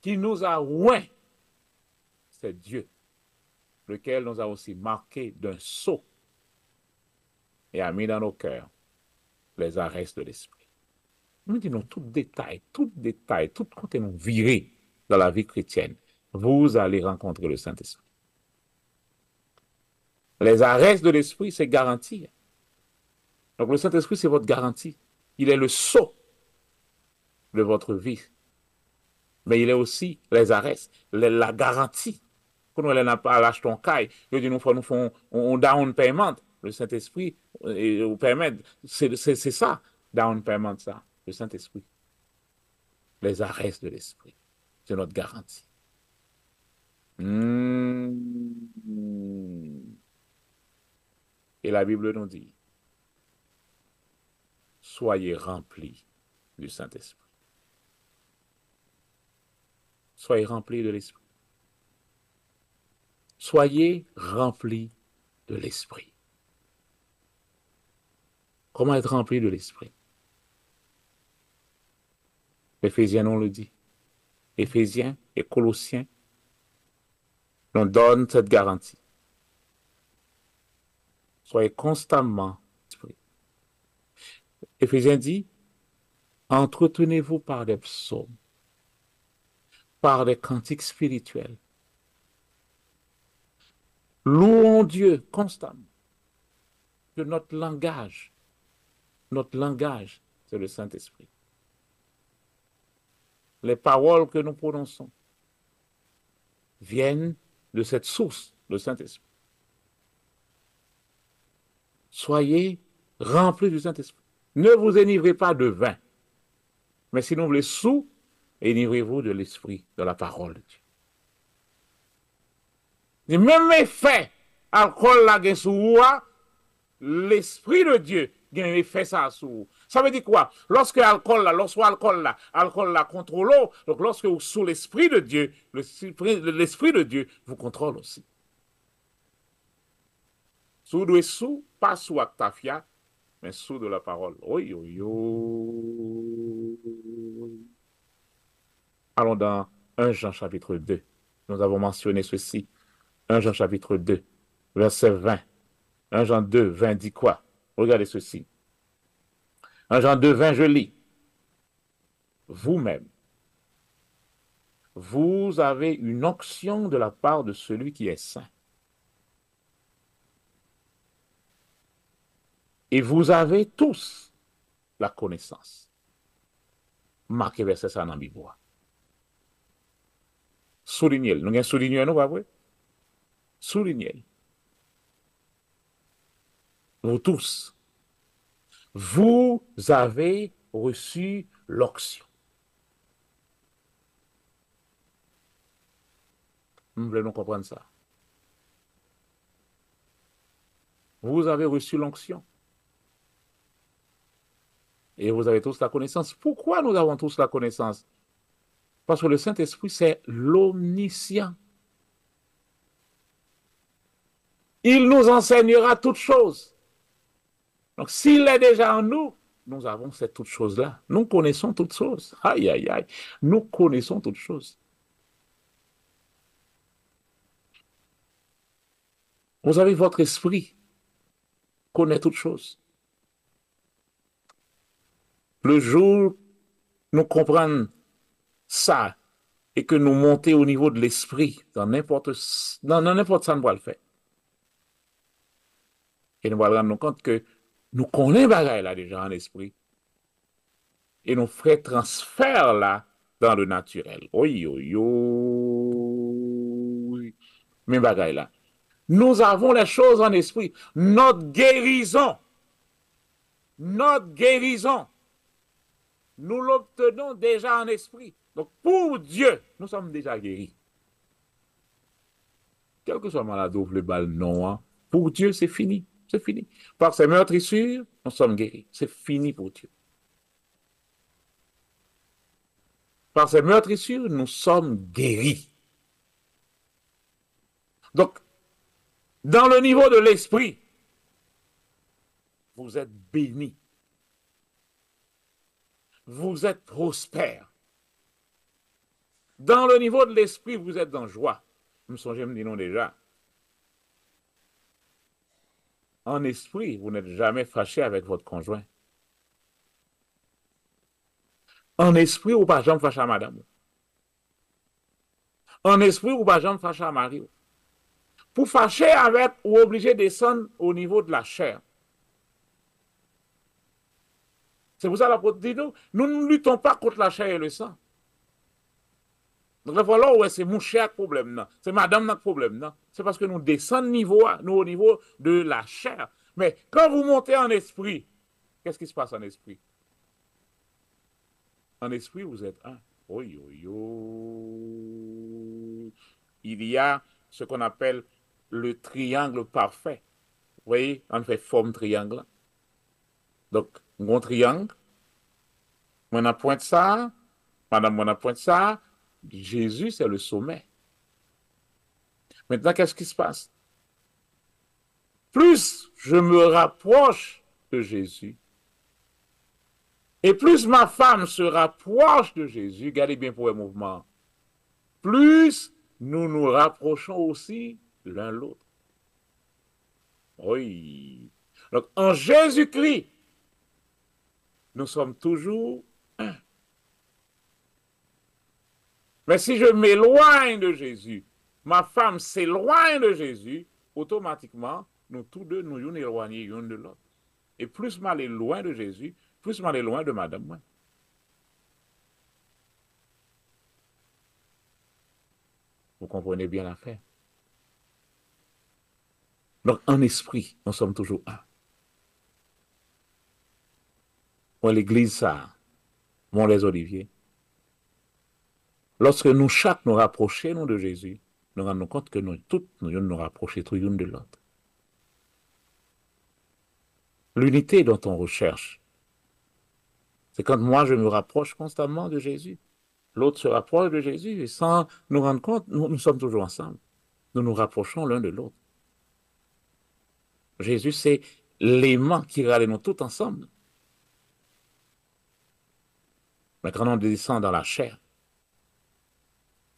qui nous a oint, c'est Dieu, lequel nous a aussi marqué d'un sceau et a mis dans nos cœurs les arrêts de l'esprit. Nous disons tout détail, tout côté nous virer dans la vie chrétienne. Vous allez rencontrer le Saint-Esprit. Les arrêts de l'esprit, c'est garanti. Donc le Saint-Esprit, c'est votre garantie. Il est le sceau de votre vie. Mais il est aussi les arrêts, la garantie. Quand on n'a pas lâché ton caille, nous faisons un down payment. Le Saint-Esprit permet, c'est ça, down payment, ça, le Saint-Esprit. Les arrêts de l'esprit, c'est notre garantie. Et la Bible nous dit, soyez remplis du Saint-Esprit. Soyez remplis de l'Esprit. Soyez remplis de l'Esprit. Comment être rempli de l'Esprit? Éphésiens, on le dit. Éphésiens et Colossiens nous donnent cette garantie. Soyez constamment l'Esprit. Éphésiens dit, entretenez-vous par des psaumes, par des cantiques spirituels. Louons Dieu constamment. Que notre langage, c'est le Saint-Esprit. Les paroles que nous prononçons viennent de cette source, le Saint-Esprit. Soyez remplis du Saint-Esprit. Ne vous enivrez pas de vin, mais sinon vous les sous, enivrez-vous de l'Esprit, de la parole de Dieu. Et même effet, alcool la gen sou, l'Esprit de Dieu gen effet ça sous. Ça veut dire quoi? Lorsque alcool la contrôle, donc lorsque vous sous l'Esprit de Dieu, l'Esprit de Dieu vous contrôle aussi. Sous de sous, pas sous actafia, mais sous de la parole. Oui, oui, oui. Allons dans 1 Jean chapitre 2. Nous avons mentionné ceci. 1 Jean chapitre 2, verset 20. 1 Jean 2, 20 dit quoi? Regardez ceci. 1 Jean 2, 20, je lis. Vous-même, vous avez une onction de la part de celui qui est saint. Et vous avez tous la connaissance. Marquez verset ça dans la Bible. Soulignez-le. Nous avons souligné, nous, pas vrai? Soulignez-le. Vous tous, vous avez reçu l'onction. Nous voulons comprendre ça. Vous avez reçu l'onction. Et vous avez tous la connaissance. Pourquoi nous avons tous la connaissance? Parce que le Saint-Esprit, c'est l'omniscient. Il nous enseignera toutes choses. Donc, s'il est déjà en nous, nous avons cette toute chose-là. Nous connaissons toutes choses. Aïe, aïe, aïe. Nous connaissons toutes choses. Vous avez votre esprit, connaît toutes choses. Le jour nous comprenons ça et que nous montons au niveau de l'esprit dans n'importe ça, nous va le faire. Et nous allons rendre compte que nous connaissons bagaille là déjà en esprit et nous ferons transfert là dans le naturel. Oui, oui, oui. Mais bagaille là. Nous avons les choses en esprit. Notre guérison, nous l'obtenons déjà en esprit. Donc pour Dieu, nous sommes déjà guéris. Quel que soit maladie ou le bal, non, hein, pour Dieu, c'est fini. C'est fini. Par ses meurtrissures, nous sommes guéris. C'est fini pour Dieu. Par ses meurtrissures, nous sommes guéris. Donc, dans le niveau de l'esprit, vous êtes bénis. Vous êtes prospères. Dans le niveau de l'esprit, vous êtes en joie. Je me songez, me dis non déjà. En esprit, vous n'êtes jamais fâché avec votre conjoint. En esprit, ou pas jamais fâché à madame. En esprit, ou pas jamais fâché à mari. Pour fâcher avec, ou obligé de descendre au niveau de la chair. C'est pour ça que l'apôtre dit, nous ne luttons pas contre la chair et le sang. Donc voilà où c'est mon cher problème, c'est madame notre problème. C'est parce que nous descendons nous au niveau de la chair. Mais quand vous montez en esprit, qu'est-ce qui se passe en esprit? En esprit, vous êtes un. Oui, oui, oui. Il y a ce qu'on appelle le triangle parfait. Vous voyez, on fait forme triangle. Donc, un triangle, on a pointe ça, madame, on a pointe ça, Jésus, c'est le sommet. Maintenant, qu'est-ce qui se passe? Plus je me rapproche de Jésus, et plus ma femme se rapproche de Jésus, regardez bien pour le mouvement, plus nous nous rapprochons aussi l'un l'autre. Oui. Donc, en Jésus-Christ, nous sommes toujours un. Mais si je m'éloigne de Jésus, ma femme s'éloigne de Jésus, automatiquement, nous tous deux nous sommes éloignés l'un de l'autre. Et plus mal est loin de Jésus, plus mal est loin de madame. Moi. Vous comprenez bien l'affaire. Donc, en esprit, nous sommes toujours un. Moi, l'église, ça, mon les oliviers. Lorsque nous, chaque, nous rapprochons de Jésus, nous rendons compte que nous tous, nous rapprochons tous l'un de l'autre. L'unité dont on recherche, c'est quand moi, je me rapproche constamment de Jésus. L'autre se rapproche de Jésus et sans nous rendre compte, nous sommes toujours ensemble. Nous nous rapprochons l'un de l'autre. Jésus, c'est l'aimant qui rallie nous tous ensemble. Mais quand on descend dans la chair,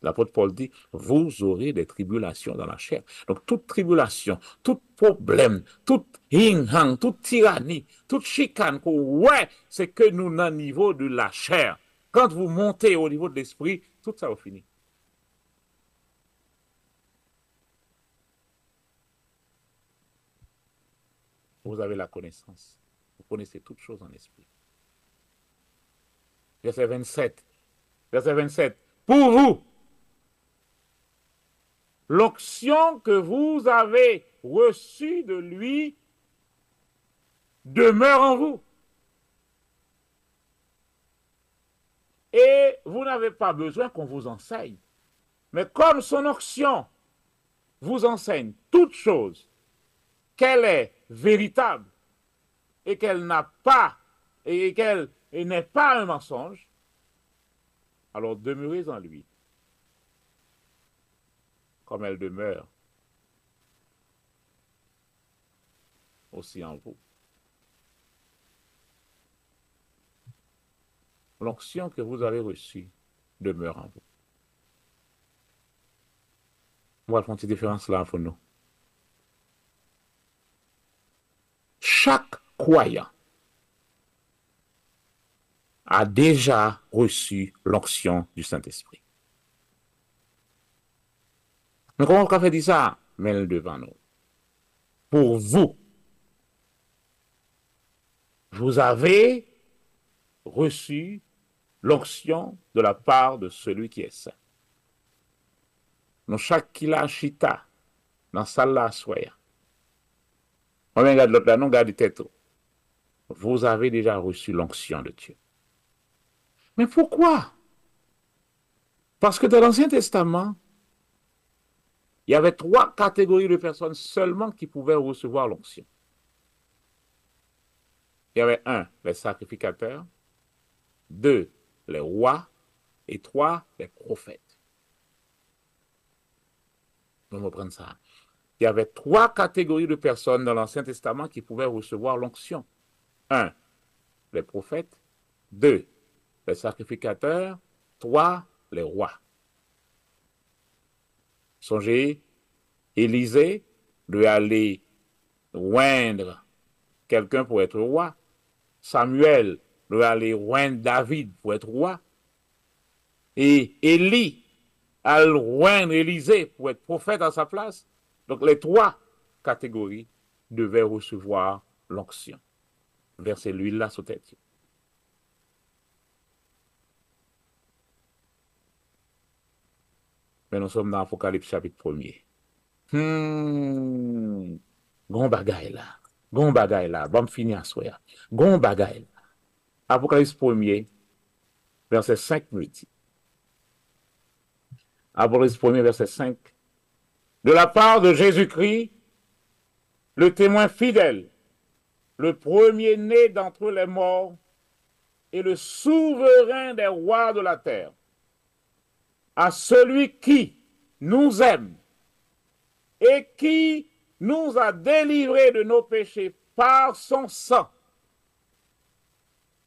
l'apôtre Paul dit, vous aurez des tribulations dans la chair. Donc, toute tribulation, tout problème, toute yin-hang, toute tyrannie, toute chicane, ouais, c'est que nous, dans le niveau de la chair. Quand vous montez au niveau de l'esprit, tout ça va finir. Vous avez la connaissance. Vous connaissez toutes choses en esprit. Verset 27. Verset 27. Pour vous, l'onction que vous avez reçue de lui demeure en vous. Et vous n'avez pas besoin qu'on vous enseigne. Mais comme son onction vous enseigne toutes choses, qu'elle est véritable et qu'elle n'a pas, et qu'elle n'est pas un mensonge, alors demeurez en lui, comme elle demeure aussi en vous. L'onction que vous avez reçue demeure en vous. On va faire une petite différence là pour nous. Chaque croyant a déjà reçu l'onction du Saint-Esprit. Mais comment on peut faire ça? Mais devant nous. Pour vous, vous avez reçu l'onction de la part de celui qui est saint. Nous chaque qui l'a chita, dans la salle là, soyez. On regarde l'autre là, non, garde tête. Vous avez déjà reçu l'onction de Dieu. Mais pourquoi? Parce que dans l'Ancien Testament, il y avait 3 catégories de personnes seulement qui pouvaient recevoir l'onction. Il y avait 1, les sacrificateurs, 2, les rois, et 3, les prophètes. On va prendre ça. Il y avait 3 catégories de personnes dans l'Ancien Testament qui pouvaient recevoir l'onction. 1, les prophètes, 2, les sacrificateurs, 3, les rois. Songez, Élisée devait aller oindre quelqu'un pour être roi. Samuel devait aller oindre David pour être roi. Et Élie allait oindre Élisée pour être prophète à sa place. Donc les 3 catégories devaient recevoir l'onction. Verser l'huile là sur tête. Mais nous sommes dans Apocalypse chapitre 1er. Gon bagay là. Gon bagay là. Bon, fini à soi. Gon bagay là. Apocalypse 1er, verset 5 me dit. Apocalypse 1er, verset 5. De la part de Jésus-Christ, le témoin fidèle, le premier-né d'entre les morts et le souverain des rois de la terre, à celui qui nous aime et qui nous a délivrés de nos péchés par son sang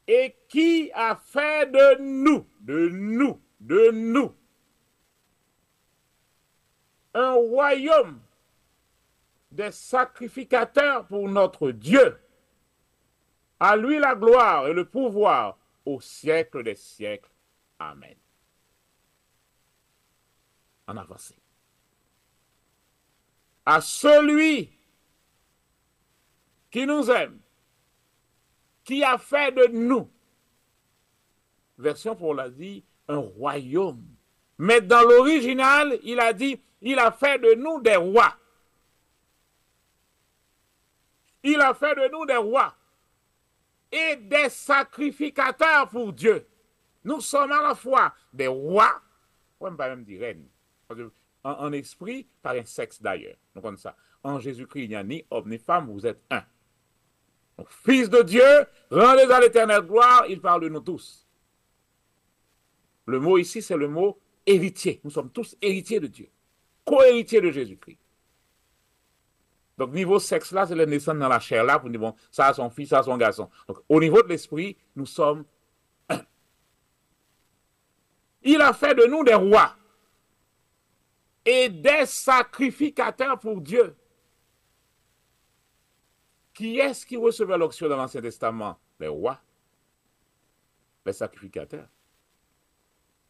et qui a fait de nous, un royaume des sacrificateurs pour notre Dieu. À lui la gloire et le pouvoir au siècle des siècles. Amen. En avancée. À celui qui nous aime, qui a fait de nous, version pour l'a dit, un royaume. Mais dans l'original, il a dit, il a fait de nous des rois. Il a fait de nous des rois et des sacrificateurs pour Dieu. Nous sommes à la fois des rois, on ne peut pas même dire reines, en esprit, par un sexe d'ailleurs. Donc comme ça, en Jésus-Christ, il n'y a ni homme ni femme, vous êtes un. Donc, fils de Dieu, rendez à l'éternelle gloire, il parle de nous tous. Le mot ici, c'est le mot héritier. Nous sommes tous héritiers de Dieu, co-héritiers de Jésus-Christ. Donc, niveau sexe là, c'est la naissance dans la chair là, pour dire, bon, ça a son fils, ça a son garçon. Donc, au niveau de l'esprit, nous sommes un. Il a fait de nous des rois et des sacrificateurs pour Dieu. Qui est-ce qui recevait l'onction dans l'Ancien Testament? Les rois, les sacrificateurs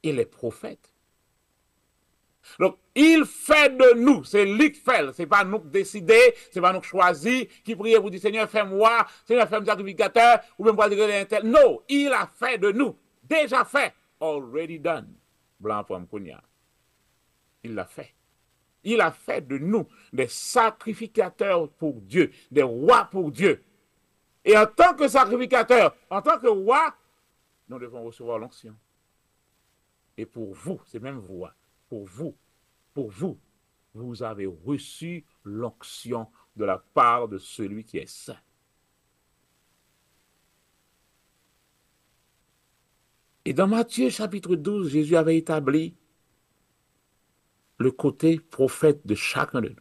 et les prophètes. Donc, il fait de nous, c'est lui qui fait, c'est pas nous qui décider, c'est pas nous qui choisir, qui prier pour dire Seigneur, fais-moi, Seigneur, fais-moi sacrificateur, ou même pour dire l'intel. Non, il a fait de nous, déjà fait, already done. Blanc pour Mkounia. Il l'a fait. Il a fait de nous des sacrificateurs pour Dieu, des rois pour Dieu. Et en tant que sacrificateur, en tant que roi, nous devons recevoir l'onction. Et pour vous, c'est même vous, pour vous, vous avez reçu l'onction de la part de celui qui est saint. Et dans Matthieu chapitre 12, Jésus avait établi le côté prophète de chacun de nous.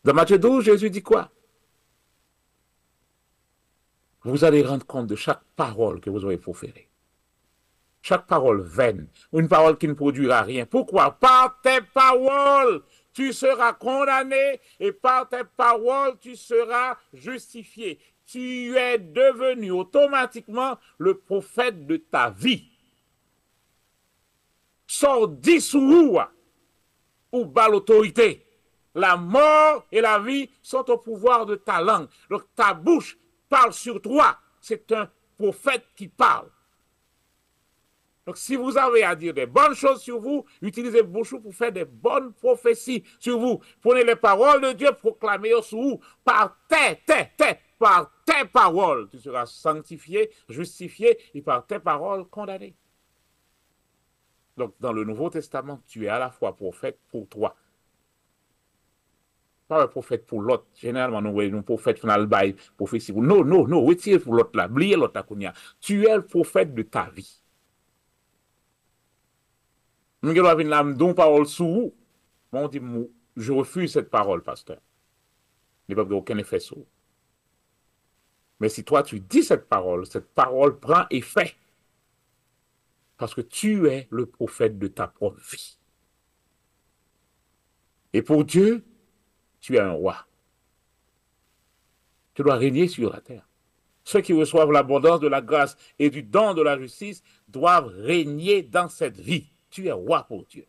Dans Matthieu 12, Jésus dit quoi? Vous allez rendre compte de chaque parole que vous aurez proférée. Chaque parole vaine, une parole qui ne produira rien. Pourquoi? Par tes paroles, tu seras condamné et par tes paroles, tu seras justifié. Tu es devenu automatiquement le prophète de ta vie. Sors dissous ou bas l'autorité. La mort et la vie sont au pouvoir de ta langue. Donc ta bouche parle sur toi. C'est un prophète qui parle. Donc, si vous avez à dire des bonnes choses sur vous, utilisez vos bouches pour faire des bonnes prophéties sur vous. Prenez les paroles de Dieu, proclamez-les sur vous. Par tes paroles, tu seras sanctifié, justifié, et par tes paroles, condamné. Donc, dans le Nouveau Testament, tu es à la fois prophète pour toi. Pas un prophète pour l'autre. Généralement, nous voyons un prophète final bail, prophétie. Non, non, non, retirez pour l'autre là, oubliez l'autre là. Tu es le prophète de ta vie. Nous avons une parole sur vous. On dit, je refuse cette parole, pasteur. Il n'y a pas aucun effet sur vous. Mais si toi, tu dis cette parole prend effet. Parce que tu es le prophète de ta propre vie. Et pour Dieu, tu es un roi. Tu dois régner sur la terre. Ceux qui reçoivent l'abondance de la grâce et du don de la justice doivent régner dans cette vie. Tu es roi pour Dieu.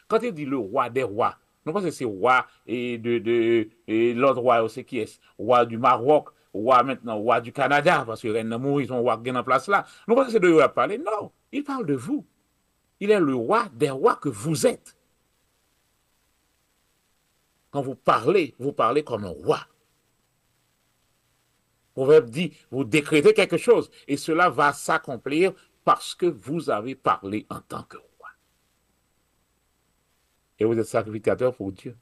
Quand il dit le roi des rois, non pas que c'est roi et l'autre roi, c'est qui est roi du Maroc, roi maintenant, roi du Canada, parce que Reine Namour, ils ont roi qui est en place là. Non pas que c'est de eux à parler, non. Il parle de vous. Il est le roi des rois que vous êtes. Quand vous parlez comme un roi. Proverbe dit, vous décrétez quelque chose et cela va s'accomplir parce que vous avez parlé en tant que roi. Et vous êtes sacrificateur pour Dieu.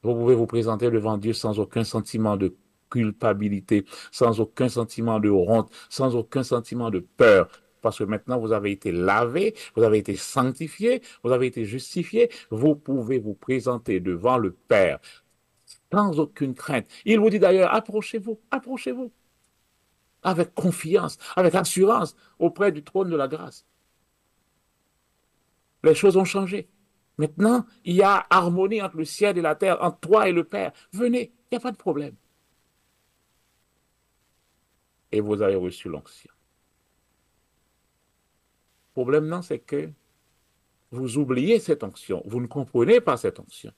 Vous pouvez vous présenter devant Dieu sans aucun sentiment de culpabilité, sans aucun sentiment de honte, sans aucun sentiment de peur. Parce que maintenant, vous avez été lavé, vous avez été sanctifié, vous avez été justifié. Vous pouvez vous présenter devant le Père sans aucune crainte. Il vous dit d'ailleurs, approchez-vous, approchez-vous. Avec confiance, avec assurance auprès du trône de la grâce. Les choses ont changé. Maintenant, il y a harmonie entre le ciel et la terre, entre toi et le Père. Venez, il n'y a pas de problème. Et vous avez reçu l'onction. Le problème, non, c'est que vous oubliez cette onction. Vous ne comprenez pas cette onction.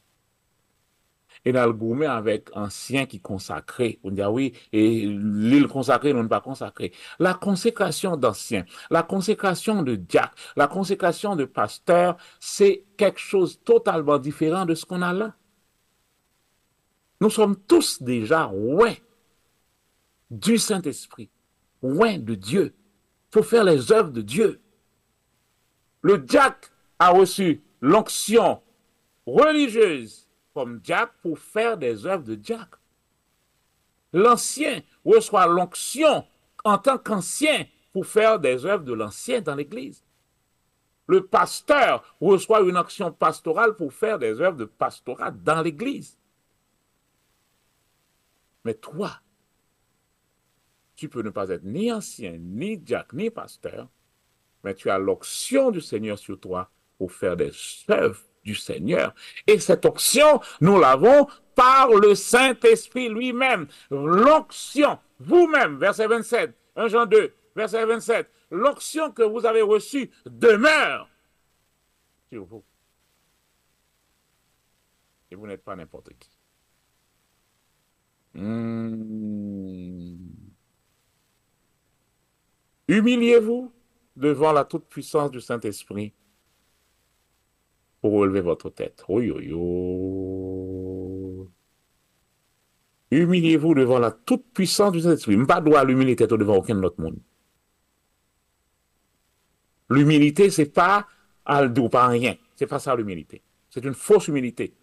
Et dans le gourmet avec ancien qui consacré, on dit ah oui, et l'île consacrée, non pas consacrée. La consécration d'ancien, la consécration de diacre, la consécration de pasteur, c'est quelque chose totalement différent de ce qu'on a là. Nous sommes tous déjà ouais du Saint-Esprit, ouais de Dieu, pour faire les œuvres de Dieu. Le diacre a reçu l'onction religieuse comme diacre pour faire des œuvres de diacre. L'ancien reçoit l'onction en tant qu'ancien pour faire des œuvres de l'ancien dans l'Église. Le pasteur reçoit une onction pastorale pour faire des œuvres de pastorat dans l'Église. Mais toi, tu peux ne pas être ni ancien, ni diacre, ni pasteur, mais tu as l'onction du Seigneur sur toi pour faire des œuvres du Seigneur. Et cette onction, nous l'avons par le Saint-Esprit lui-même. L'onction, vous-même, verset 27, 1 Jean 2, verset 27, l'onction que vous avez reçue demeure sur vous. Et vous n'êtes pas n'importe qui. Humiliez-vous devant la toute-puissance du Saint-Esprit pour relever votre tête. Oui, oui, oui. Humiliez-vous devant la toute-puissance du Saint-Esprit. Je n'ai pas droit à l'humilité devant aucun autre monde. L'humilité, ce n'est pas à le pas rien. Ce n'est pas ça l'humilité. C'est une fausse humilité.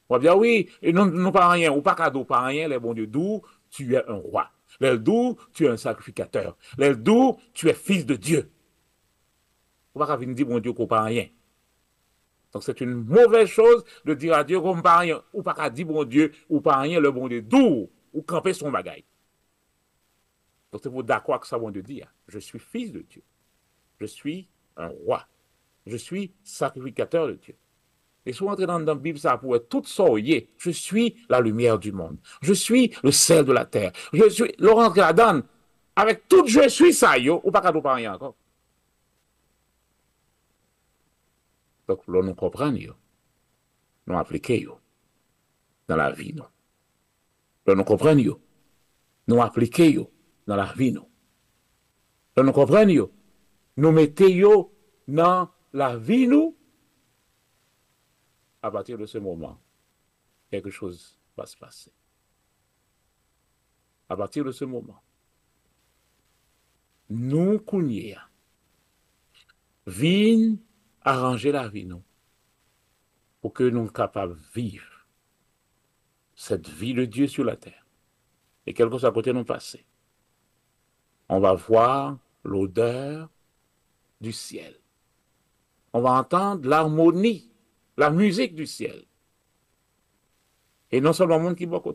On va dire oui, non pas rien, ou pas cadeau, pas rien, les bons dieux, d'où tu es un roi. Les d'où tu es un sacrificateur. Les d'où tu es fils de Dieu. On va pas venir dire bon Dieu qu'on pas rien. Donc c'est une mauvaise chose de dire à Dieu qu'on pas rien, ou pas qu'à dire bon Dieu, ou pas rien, le bon Dieu, d'où, ou camper son bagaille. Donc c'est pour d'accord que ça bon Dieu dit, je suis fils de Dieu. Je suis un roi. Je suis sacrificateur de Dieu. Et si vous entrez dans la Bible, ça pourrait être tout soyez. Je suis la lumière du monde. Je suis le sel de la terre. Je suis Laurent Gladon. Avec tout je suis ça, yo, ou pas qu'à nous parler encore. Donc, là, nous comprenons, nous appliquons dans la vie, nous. Là, nous comprenons, nous appliquons dans la vie, nous. Nous comprenons, nous mettons dans la vie, nous, à partir de ce moment, quelque chose va se passer. À partir de ce moment, nous, Kounia, vin arranger la vie, nous, pour que nous soyons capables de vivre cette vie de Dieu sur la terre. Et quelque chose à côté nous passer. On va voir l'odeur du ciel. On va entendre l'harmonie, la musique du ciel. Et non seulement le monde qui est beaucoup,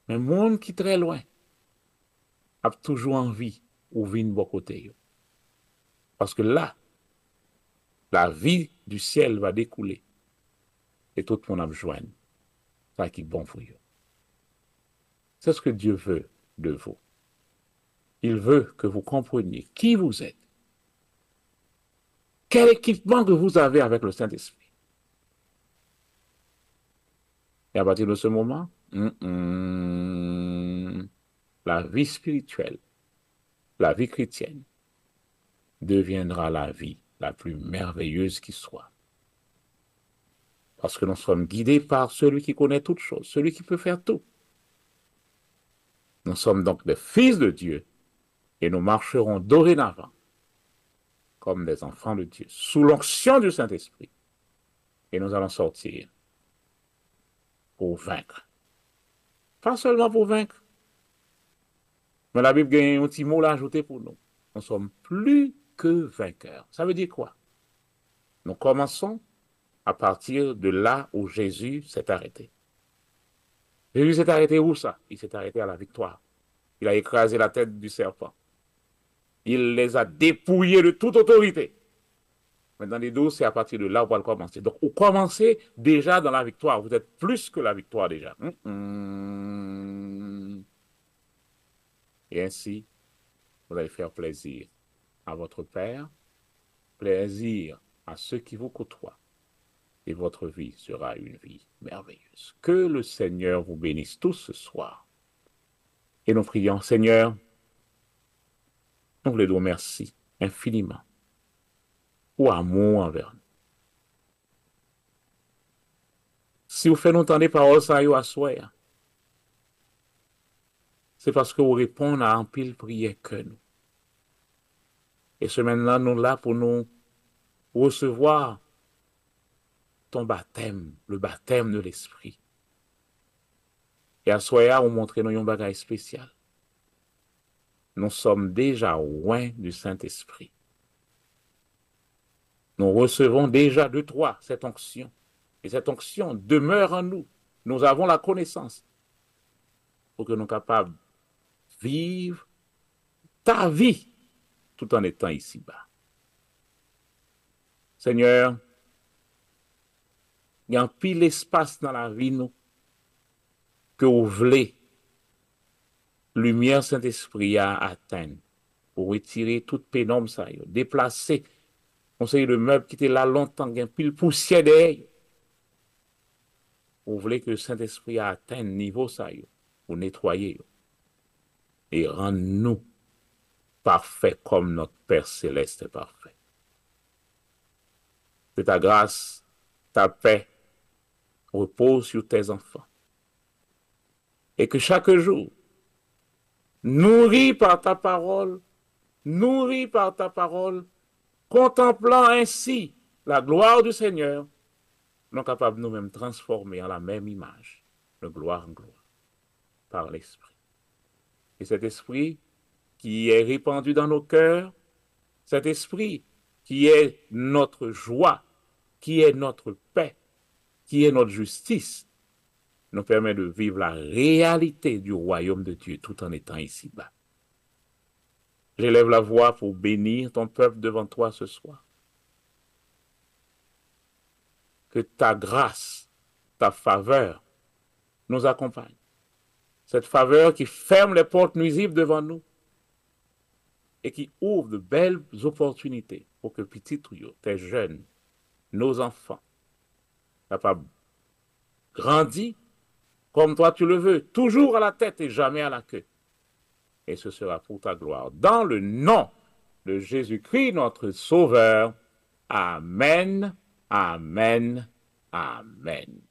mais le monde qui est très loin a toujours envie ou vient de côté. Parce que là, la vie du ciel va découler et tout le monde a besoin. Ça qui est bon pour vous. C'est ce que Dieu veut de vous. Il veut que vous compreniez qui vous êtes. Quel équipement que vous avez avec le Saint-Esprit. Et à partir de ce moment, la vie spirituelle, la vie chrétienne, deviendra la vie la plus merveilleuse qui soit. Parce que nous sommes guidés par celui qui connaît toutes choses, celui qui peut faire tout. Nous sommes donc des fils de Dieu et nous marcherons dorénavant comme des enfants de Dieu, sous l'onction du Saint-Esprit. Et nous allons sortir pour vaincre. Pas seulement pour vaincre, mais la Bible a un petit mot à ajouter pour nous. Nous sommes plus que vainqueurs. Ça veut dire quoi? Nous commençons à partir de là où Jésus s'est arrêté. Jésus s'est arrêté où ça? Il s'est arrêté à la victoire. Il a écrasé la tête du serpent. Il les a dépouillés de toute autorité. Maintenant, les deux, c'est à partir de là où on va commencer. Donc, vous commencez déjà dans la victoire. Vous êtes plus que la victoire déjà. Et ainsi, vous allez faire plaisir à votre Père, plaisir à ceux qui vous côtoient. Et votre vie sera une vie merveilleuse. Que le Seigneur vous bénisse tous ce soir. Et nous prions, Seigneur, nous vous disons merci infiniment pour amour envers nous. Si vous faites entendre des paroles, ça y est à soi, c'est parce que vous répondez à un pile prière que nous. Et ce maintenant, nous là pour nous recevoir ton baptême, le baptême de l'Esprit. Et à soi, on montre nous un bagage spécial. Nous sommes déjà loin du Saint-Esprit. Nous recevons déjà de toi cette onction. Et cette onction demeure en nous. Nous avons la connaissance pour que nous soyons capables de vivre ta vie tout en étant ici-bas. Seigneur, il y a un pile espace dans la vie nous que vous voulez lumière Saint-Esprit à atteindre pour retirer toute pénombre, ça, déplacer on sait le meuble qui était là longtemps, il y a pile poussière derrière. Vous voulez que le Saint-Esprit atteigne niveau ça, pour nettoyer et rendre nous parfaits comme notre Père Céleste est parfait. Que ta grâce, ta paix repose sur tes enfants. Et que chaque jour, nourri par ta parole, contemplant ainsi la gloire du Seigneur, nous sommes capables de nous-mêmes transformer en la même image, de gloire en gloire, par l'Esprit. Et cet Esprit qui est répandu dans nos cœurs, cet Esprit qui est notre joie, qui est notre paix, qui est notre justice, nous permet de vivre la réalité du royaume de Dieu tout en étant ici-bas. J'élève la voix pour bénir ton peuple devant toi ce soir. Que ta grâce, ta faveur nous accompagne. Cette faveur qui ferme les portes nuisibles devant nous et qui ouvre de belles opportunités pour que petits tuyaux, tes jeunes, nos enfants, capables grandir comme toi tu le veux, toujours à la tête et jamais à la queue. et ce sera pour ta gloire. Dans le nom de Jésus-Christ, notre Sauveur. Amen, amen, amen.